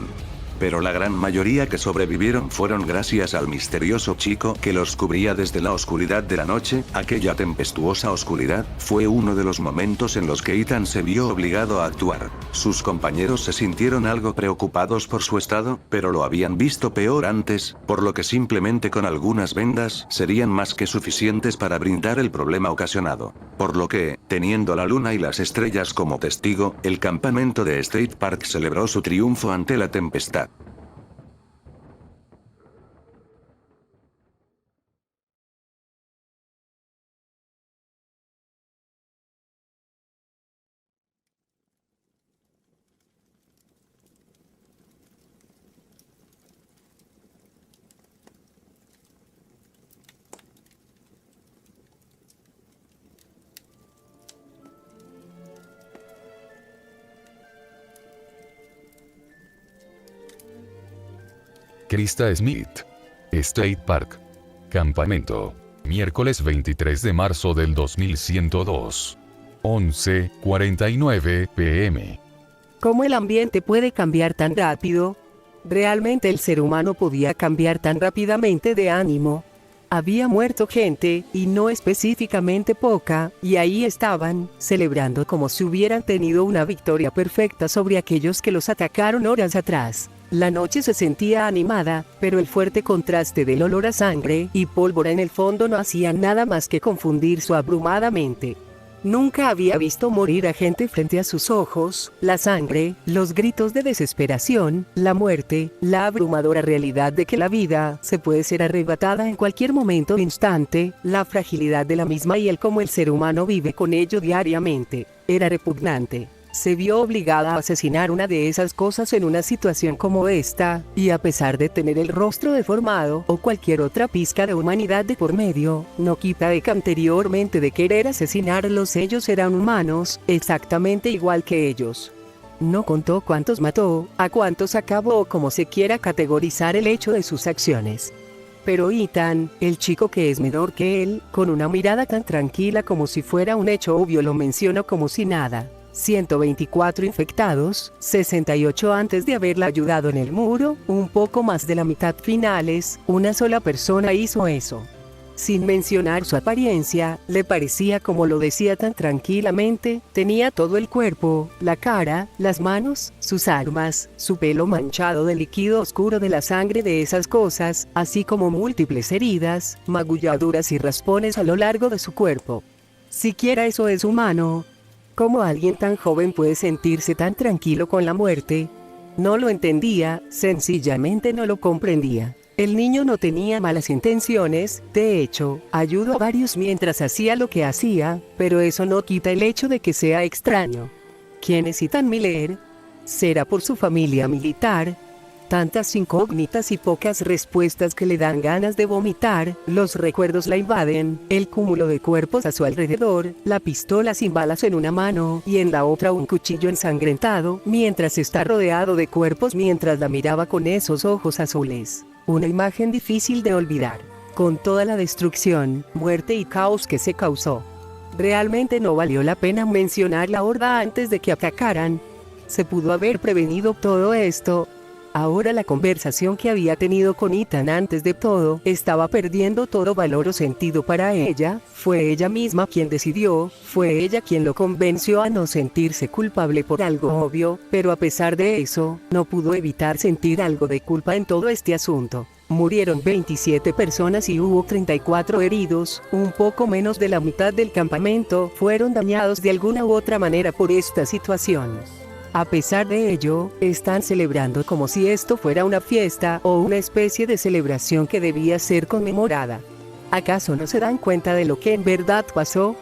Pero la gran mayoría que sobrevivieron fueron gracias al misterioso chico que los cubría desde la oscuridad de la noche. Aquella tempestuosa oscuridad fue uno de los momentos en los que Ethan se vio obligado a actuar. Sus compañeros se sintieron algo preocupados por su estado, pero lo habían visto peor antes, por lo que simplemente con algunas vendas serían más que suficientes para brindar el problema ocasionado. Por lo que, teniendo la luna y las estrellas como testigo, el campamento de State Park celebró su triunfo ante la tempestad. Krista Smith. State Park. Campamento. Miércoles 23 de marzo del 2102. 11:49 p.m. ¿Cómo el ambiente puede cambiar tan rápido? ¿Realmente el ser humano podía cambiar tan rápidamente de ánimo? Había muerto gente, y no específicamente poca, y ahí estaban, celebrando como si hubieran tenido una victoria perfecta sobre aquellos que los atacaron horas atrás. La noche se sentía animada, pero el fuerte contraste del olor a sangre y pólvora en el fondo no hacía nada más que confundir su abrumada mente. Nunca había visto morir a gente frente a sus ojos. La sangre, los gritos de desesperación, la muerte, la abrumadora realidad de que la vida se puede ser arrebatada en cualquier momento o instante, la fragilidad de la misma y el cómo el ser humano vive con ello diariamente. Era repugnante. se vio obligada a asesinar una de esas cosas en una situación como esta, y a pesar de tener el rostro deformado o cualquier otra pizca de humanidad de por medio, no quita de que anteriormente de querer asesinarlos ellos eran humanos, exactamente igual que ellos. No contó cuántos mató, a cuántos acabó o como se quiera categorizar el hecho de sus acciones. Pero Ethan, el chico que es menor que él, con una mirada tan tranquila como si fuera un hecho obvio lo mencionó como si nada. 124 infectados, 68 antes de haberla ayudado en el muro, un poco más de la mitad finales, una sola persona hizo eso. Sin mencionar su apariencia, le parecía como lo decía tan tranquilamente, tenía todo el cuerpo, la cara, las manos, sus armas, su pelo manchado de líquido oscuro de la sangre de esas cosas, así como múltiples heridas, magulladuras y raspones a lo largo de su cuerpo. Siquiera eso es humano. ¿Cómo alguien tan joven puede sentirse tan tranquilo con la muerte? No lo entendía, sencillamente no lo comprendía. El niño no tenía malas intenciones, de hecho, ayudó a varios mientras hacía lo que hacía, pero eso no quita el hecho de que sea extraño. ¿Quién es Ethan Miller? ¿Será por su familia militar? Tantas incógnitas y pocas respuestas que le dan ganas de vomitar, los recuerdos la invaden, el cúmulo de cuerpos a su alrededor, la pistola sin balas en una mano y en la otra un cuchillo ensangrentado, mientras está rodeado de cuerpos mientras la miraba con esos ojos azules. Una imagen difícil de olvidar, con toda la destrucción, muerte y caos que se causó. Realmente no valió la pena mencionar la horda antes de que atacaran. Se pudo haber prevenido todo esto. Ahora la conversación que había tenido con Ethan antes de todo estaba perdiendo todo valor o sentido para ella. Fue ella misma quien decidió, fue ella quien lo convenció a no sentirse culpable por algo obvio, pero a pesar de eso, no pudo evitar sentir algo de culpa en todo este asunto. Murieron 27 personas y hubo 34 heridos, un poco menos de la mitad del campamento fueron dañados de alguna u otra manera por esta situación. A pesar de ello, están celebrando como si esto fuera una fiesta o una especie de celebración que debía ser conmemorada. ¿Acaso no se dan cuenta de lo que en verdad pasó?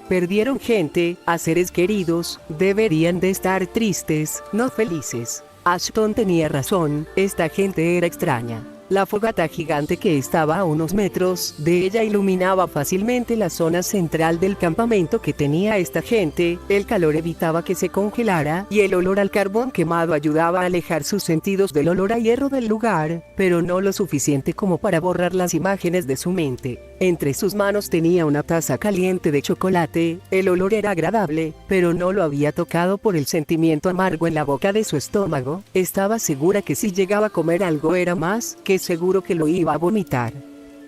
Perdieron gente, a seres queridos, deberían de estar tristes, no felices. Ashton tenía razón, esta gente era extraña. La fogata gigante que estaba a unos metros de ella iluminaba fácilmente la zona central del campamento que tenía esta gente, el calor evitaba que se congelara y el olor al carbón quemado ayudaba a alejar sus sentidos del olor a hierro del lugar, pero no lo suficiente como para borrar las imágenes de su mente. Entre sus manos tenía una taza caliente de chocolate, el olor era agradable, pero no lo había tocado por el sentimiento amargo en la boca de su estómago. Estaba segura que si llegaba a comer algo era más que seguro que lo iba a vomitar.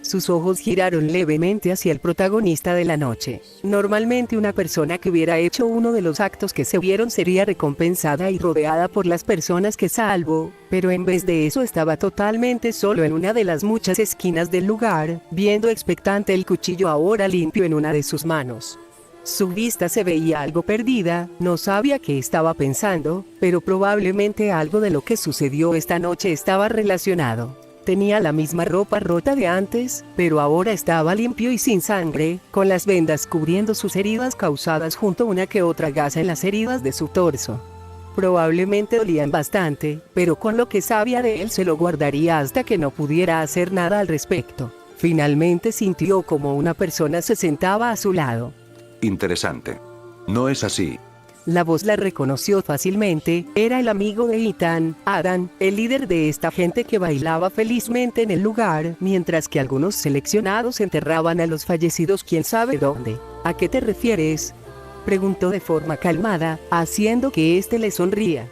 Sus ojos giraron levemente hacia el protagonista de la noche. Normalmente una persona que hubiera hecho uno de los actos que se vieron sería recompensada y rodeada por las personas que salvó, pero en vez de eso estaba totalmente solo en una de las muchas esquinas del lugar, viendo expectante el cuchillo ahora limpio en una de sus manos. Su vista se veía algo perdida, no sabía qué estaba pensando, pero probablemente algo de lo que sucedió esta noche estaba relacionado. Tenía la misma ropa rota de antes, pero ahora estaba limpio y sin sangre, con las vendas cubriendo sus heridas causadas junto a una que otra gasa en las heridas de su torso. Probablemente dolían bastante, pero con lo que sabía de él se lo guardaría hasta que no pudiera hacer nada al respecto. Finalmente sintió como una persona se sentaba a su lado. Interesante. No es así. La voz la reconoció fácilmente, era el amigo de Ethan, Adam, el líder de esta gente que bailaba felizmente en el lugar, mientras que algunos seleccionados enterraban a los fallecidos quién sabe dónde. ¿A qué te refieres?, preguntó de forma calmada, haciendo que éste le sonría.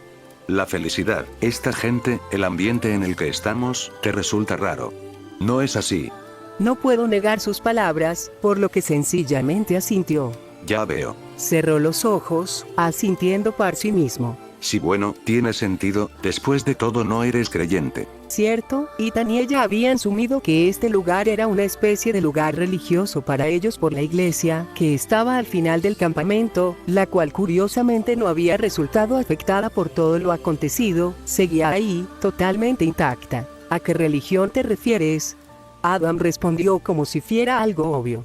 La felicidad, esta gente, el ambiente en el que estamos, te resulta raro. No es así. No puedo negar sus palabras, por lo que sencillamente asintió. Ya veo. Cerró los ojos, asintiendo por sí mismo. Sí, bueno, tiene sentido, después de todo no eres creyente. ¿Cierto? Ethan y ella habían asumido que este lugar era una especie de lugar religioso para ellos por la iglesia, que estaba al final del campamento, la cual curiosamente no había resultado afectada por todo lo acontecido, seguía ahí, totalmente intacta. ¿A qué religión te refieres?, Adam respondió como si fuera algo obvio.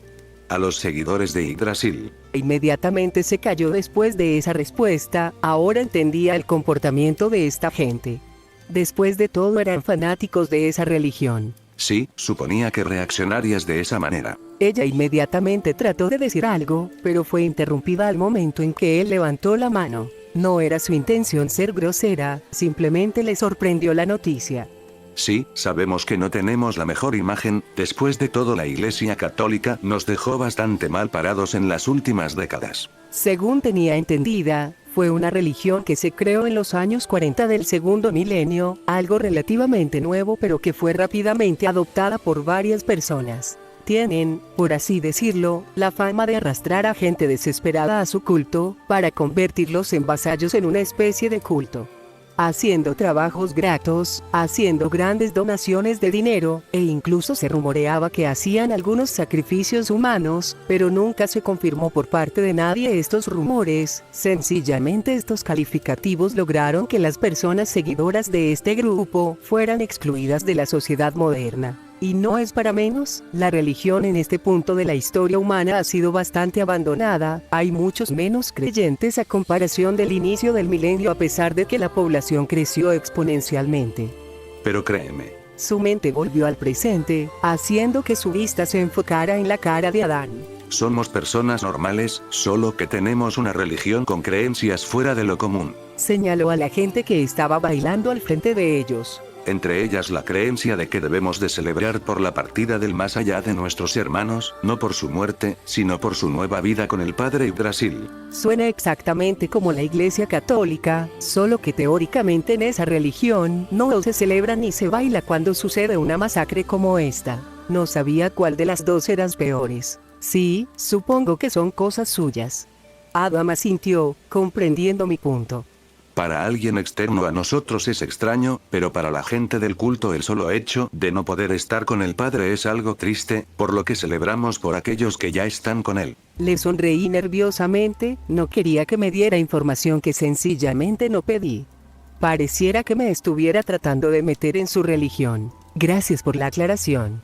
A los seguidores de Yggdrasil. Inmediatamente se calló después de esa respuesta. Ahora entendía el comportamiento de esta gente. Después de todo eran fanáticos de esa religión. Sí, suponía que reaccionarías de esa manera. Ella inmediatamente trató de decir algo, pero fue interrumpida al momento en que él levantó la mano. No era su intención ser grosera, simplemente le sorprendió la noticia. Sí, sabemos que no tenemos la mejor imagen. Después de todo, la Iglesia Católica nos dejó bastante mal parados en las últimas décadas. Según tenía entendida, fue una religión que se creó en los años 40 del segundo milenio, algo relativamente nuevo pero que fue rápidamente adoptada por varias personas. Tienen, por así decirlo, la fama de arrastrar a gente desesperada a su culto, para convertirlos en vasallos en una especie de culto. Haciendo trabajos gratos, haciendo grandes donaciones de dinero, e incluso se rumoreaba que hacían algunos sacrificios humanos, pero nunca se confirmó por parte de nadie estos rumores. Sencillamente estos calificativos lograron que las personas seguidoras de este grupo fueran excluidas de la sociedad moderna. Y no es para menos, la religión en este punto de la historia humana ha sido bastante abandonada, hay muchos menos creyentes a comparación del inicio del milenio a pesar de que la población creció exponencialmente. Pero créeme. Su mente volvió al presente, haciendo que su vista se enfocara en la cara de Adán. Somos personas normales, solo que tenemos una religión con creencias fuera de lo común. Señaló a la gente que estaba bailando al frente de ellos. Entre ellas la creencia de que debemos de celebrar por la partida del más allá de nuestros hermanos, no por su muerte, sino por su nueva vida con el Padre Yggdrasil. Suena exactamente como la Iglesia Católica, solo que teóricamente en esa religión no se celebra ni se baila cuando sucede una masacre como esta. No sabía cuál de las dos eran peores. Sí, supongo que son cosas suyas. Adam asintió, comprendiendo mi punto. Para alguien externo a nosotros es extraño, pero para la gente del culto el solo hecho de no poder estar con el Padre es algo triste, por lo que celebramos por aquellos que ya están con él. Le sonreí nerviosamente, no quería que me diera información que sencillamente no pedí. Pareciera que me estuviera tratando de meter en su religión. Gracias por la aclaración.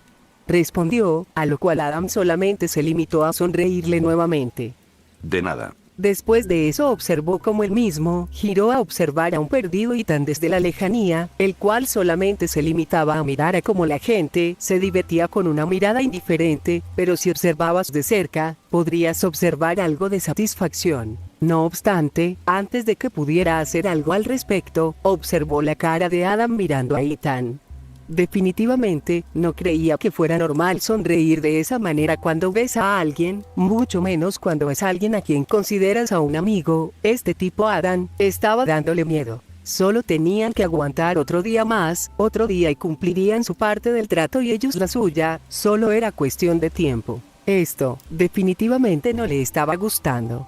Respondió, a lo cual Adam solamente se limitó a sonreírle nuevamente. De nada. Después de eso observó cómo él mismo giró a observar a un perdido Ethan desde la lejanía, el cual solamente se limitaba a mirar a cómo la gente se divertía con una mirada indiferente, pero si observabas de cerca, podrías observar algo de satisfacción. No obstante, antes de que pudiera hacer algo al respecto, observó la cara de Adam mirando a Ethan. Definitivamente, no creía que fuera normal sonreír de esa manera cuando ves a alguien, mucho menos cuando es alguien a quien consideras a un amigo. Este tipo Adam estaba dándole miedo. Solo tenían que aguantar otro día más, otro día y cumplirían su parte del trato y ellos la suya, solo era cuestión de tiempo. Esto, definitivamente no le estaba gustando.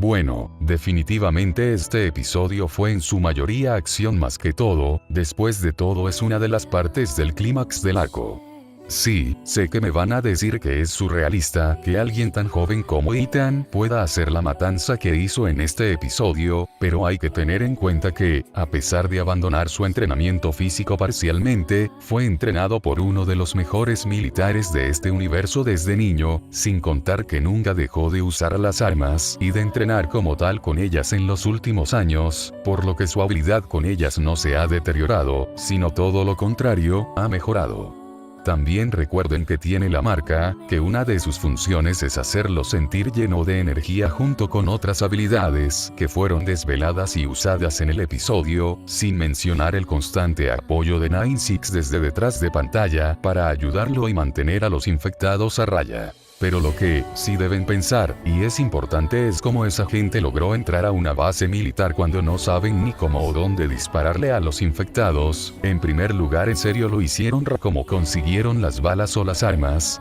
Bueno, definitivamente este episodio fue en su mayoría acción más que todo, después de todo es una de las partes del clímax del arco. Sí, sé que me van a decir que es surrealista que alguien tan joven como Ethan pueda hacer la matanza que hizo en este episodio, pero hay que tener en cuenta que, a pesar de abandonar su entrenamiento físico parcialmente, fue entrenado por uno de los mejores militares de este universo desde niño, sin contar que nunca dejó de usar las armas y de entrenar como tal con ellas en los últimos años, por lo que su habilidad con ellas no se ha deteriorado, sino todo lo contrario, ha mejorado. También recuerden que tiene la marca, que una de sus funciones es hacerlo sentir lleno de energía junto con otras habilidades que fueron desveladas y usadas en el episodio, sin mencionar el constante apoyo de Nine Six desde detrás de pantalla para ayudarlo y mantener a los infectados a raya. Pero lo que sí deben pensar, y es importante, es cómo esa gente logró entrar a una base militar cuando no saben ni cómo o dónde dispararle a los infectados. En primer lugar, en serio lo hicieron, ¿cómo consiguieron las balas o las armas?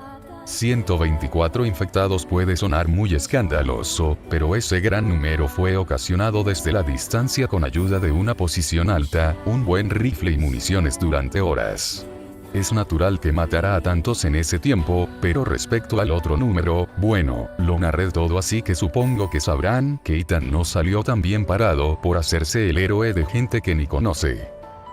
124 infectados puede sonar muy escandaloso, pero ese gran número fue ocasionado desde la distancia con ayuda de una posición alta, un buen rifle y municiones durante horas. Es natural que matara a tantos en ese tiempo, pero respecto al otro número, bueno, lo narré todo así que supongo que sabrán que Ethan no salió tan bien parado por hacerse el héroe de gente que ni conoce.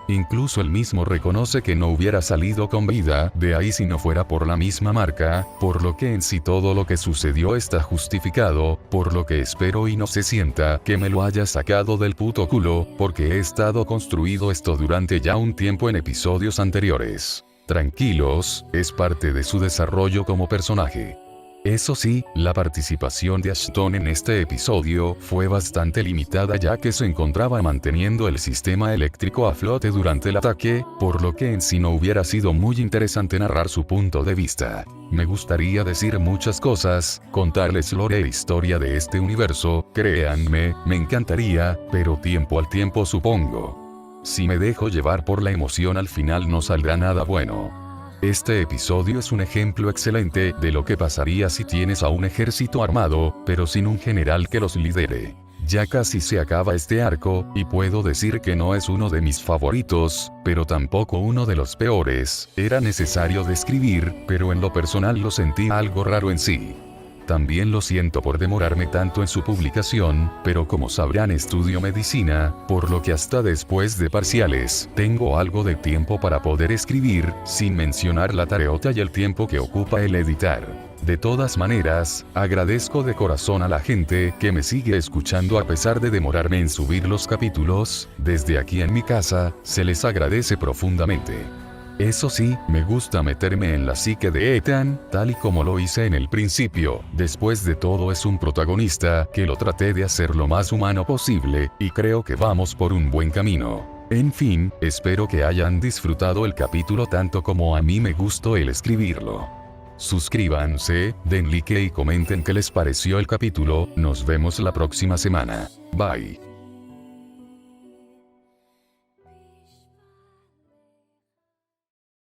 Incluso él mismo reconoce que no hubiera salido con vida de ahí si no fuera por la misma marca, por lo que en sí todo lo que sucedió está justificado, por lo que espero y no se sienta que me lo haya sacado del puto culo, porque he estado construido esto durante ya un tiempo en episodios anteriores. Tranquilos, es parte de su desarrollo como personaje. Eso sí, la participación de Ashton en este episodio fue bastante limitada ya que se encontraba manteniendo el sistema eléctrico a flote durante el ataque, por lo que en sí no hubiera sido muy interesante narrar su punto de vista. Me gustaría decir muchas cosas, contarles lore e historia de este universo, créanme, me encantaría, pero tiempo al tiempo supongo. Si me dejo llevar por la emoción al final no saldrá nada bueno. Este episodio es un ejemplo excelente de lo que pasaría si tienes a un ejército armado, pero sin un general que los lidere. Ya casi se acaba este arco, y puedo decir que no es uno de mis favoritos, pero tampoco uno de los peores. Era necesario describir, pero en lo personal lo sentí algo raro en sí. También lo siento por demorarme tanto en su publicación, pero como sabrán estudio medicina, por lo que hasta después de parciales, tengo algo de tiempo para poder escribir, sin mencionar la tareota y el tiempo que ocupa el editar. De todas maneras, agradezco de corazón a la gente que me sigue escuchando a pesar de demorarme en subir los capítulos, desde aquí en mi casa, se les agradece profundamente. Eso sí, me gusta meterme en la psique de Ethan, tal y como lo hice en el principio. Después de todo es un protagonista, que lo traté de hacer lo más humano posible, y creo que vamos por un buen camino. En fin, espero que hayan disfrutado el capítulo tanto como a mí me gustó el escribirlo. Suscríbanse, den like y comenten qué les pareció el capítulo, nos vemos la próxima semana. Bye.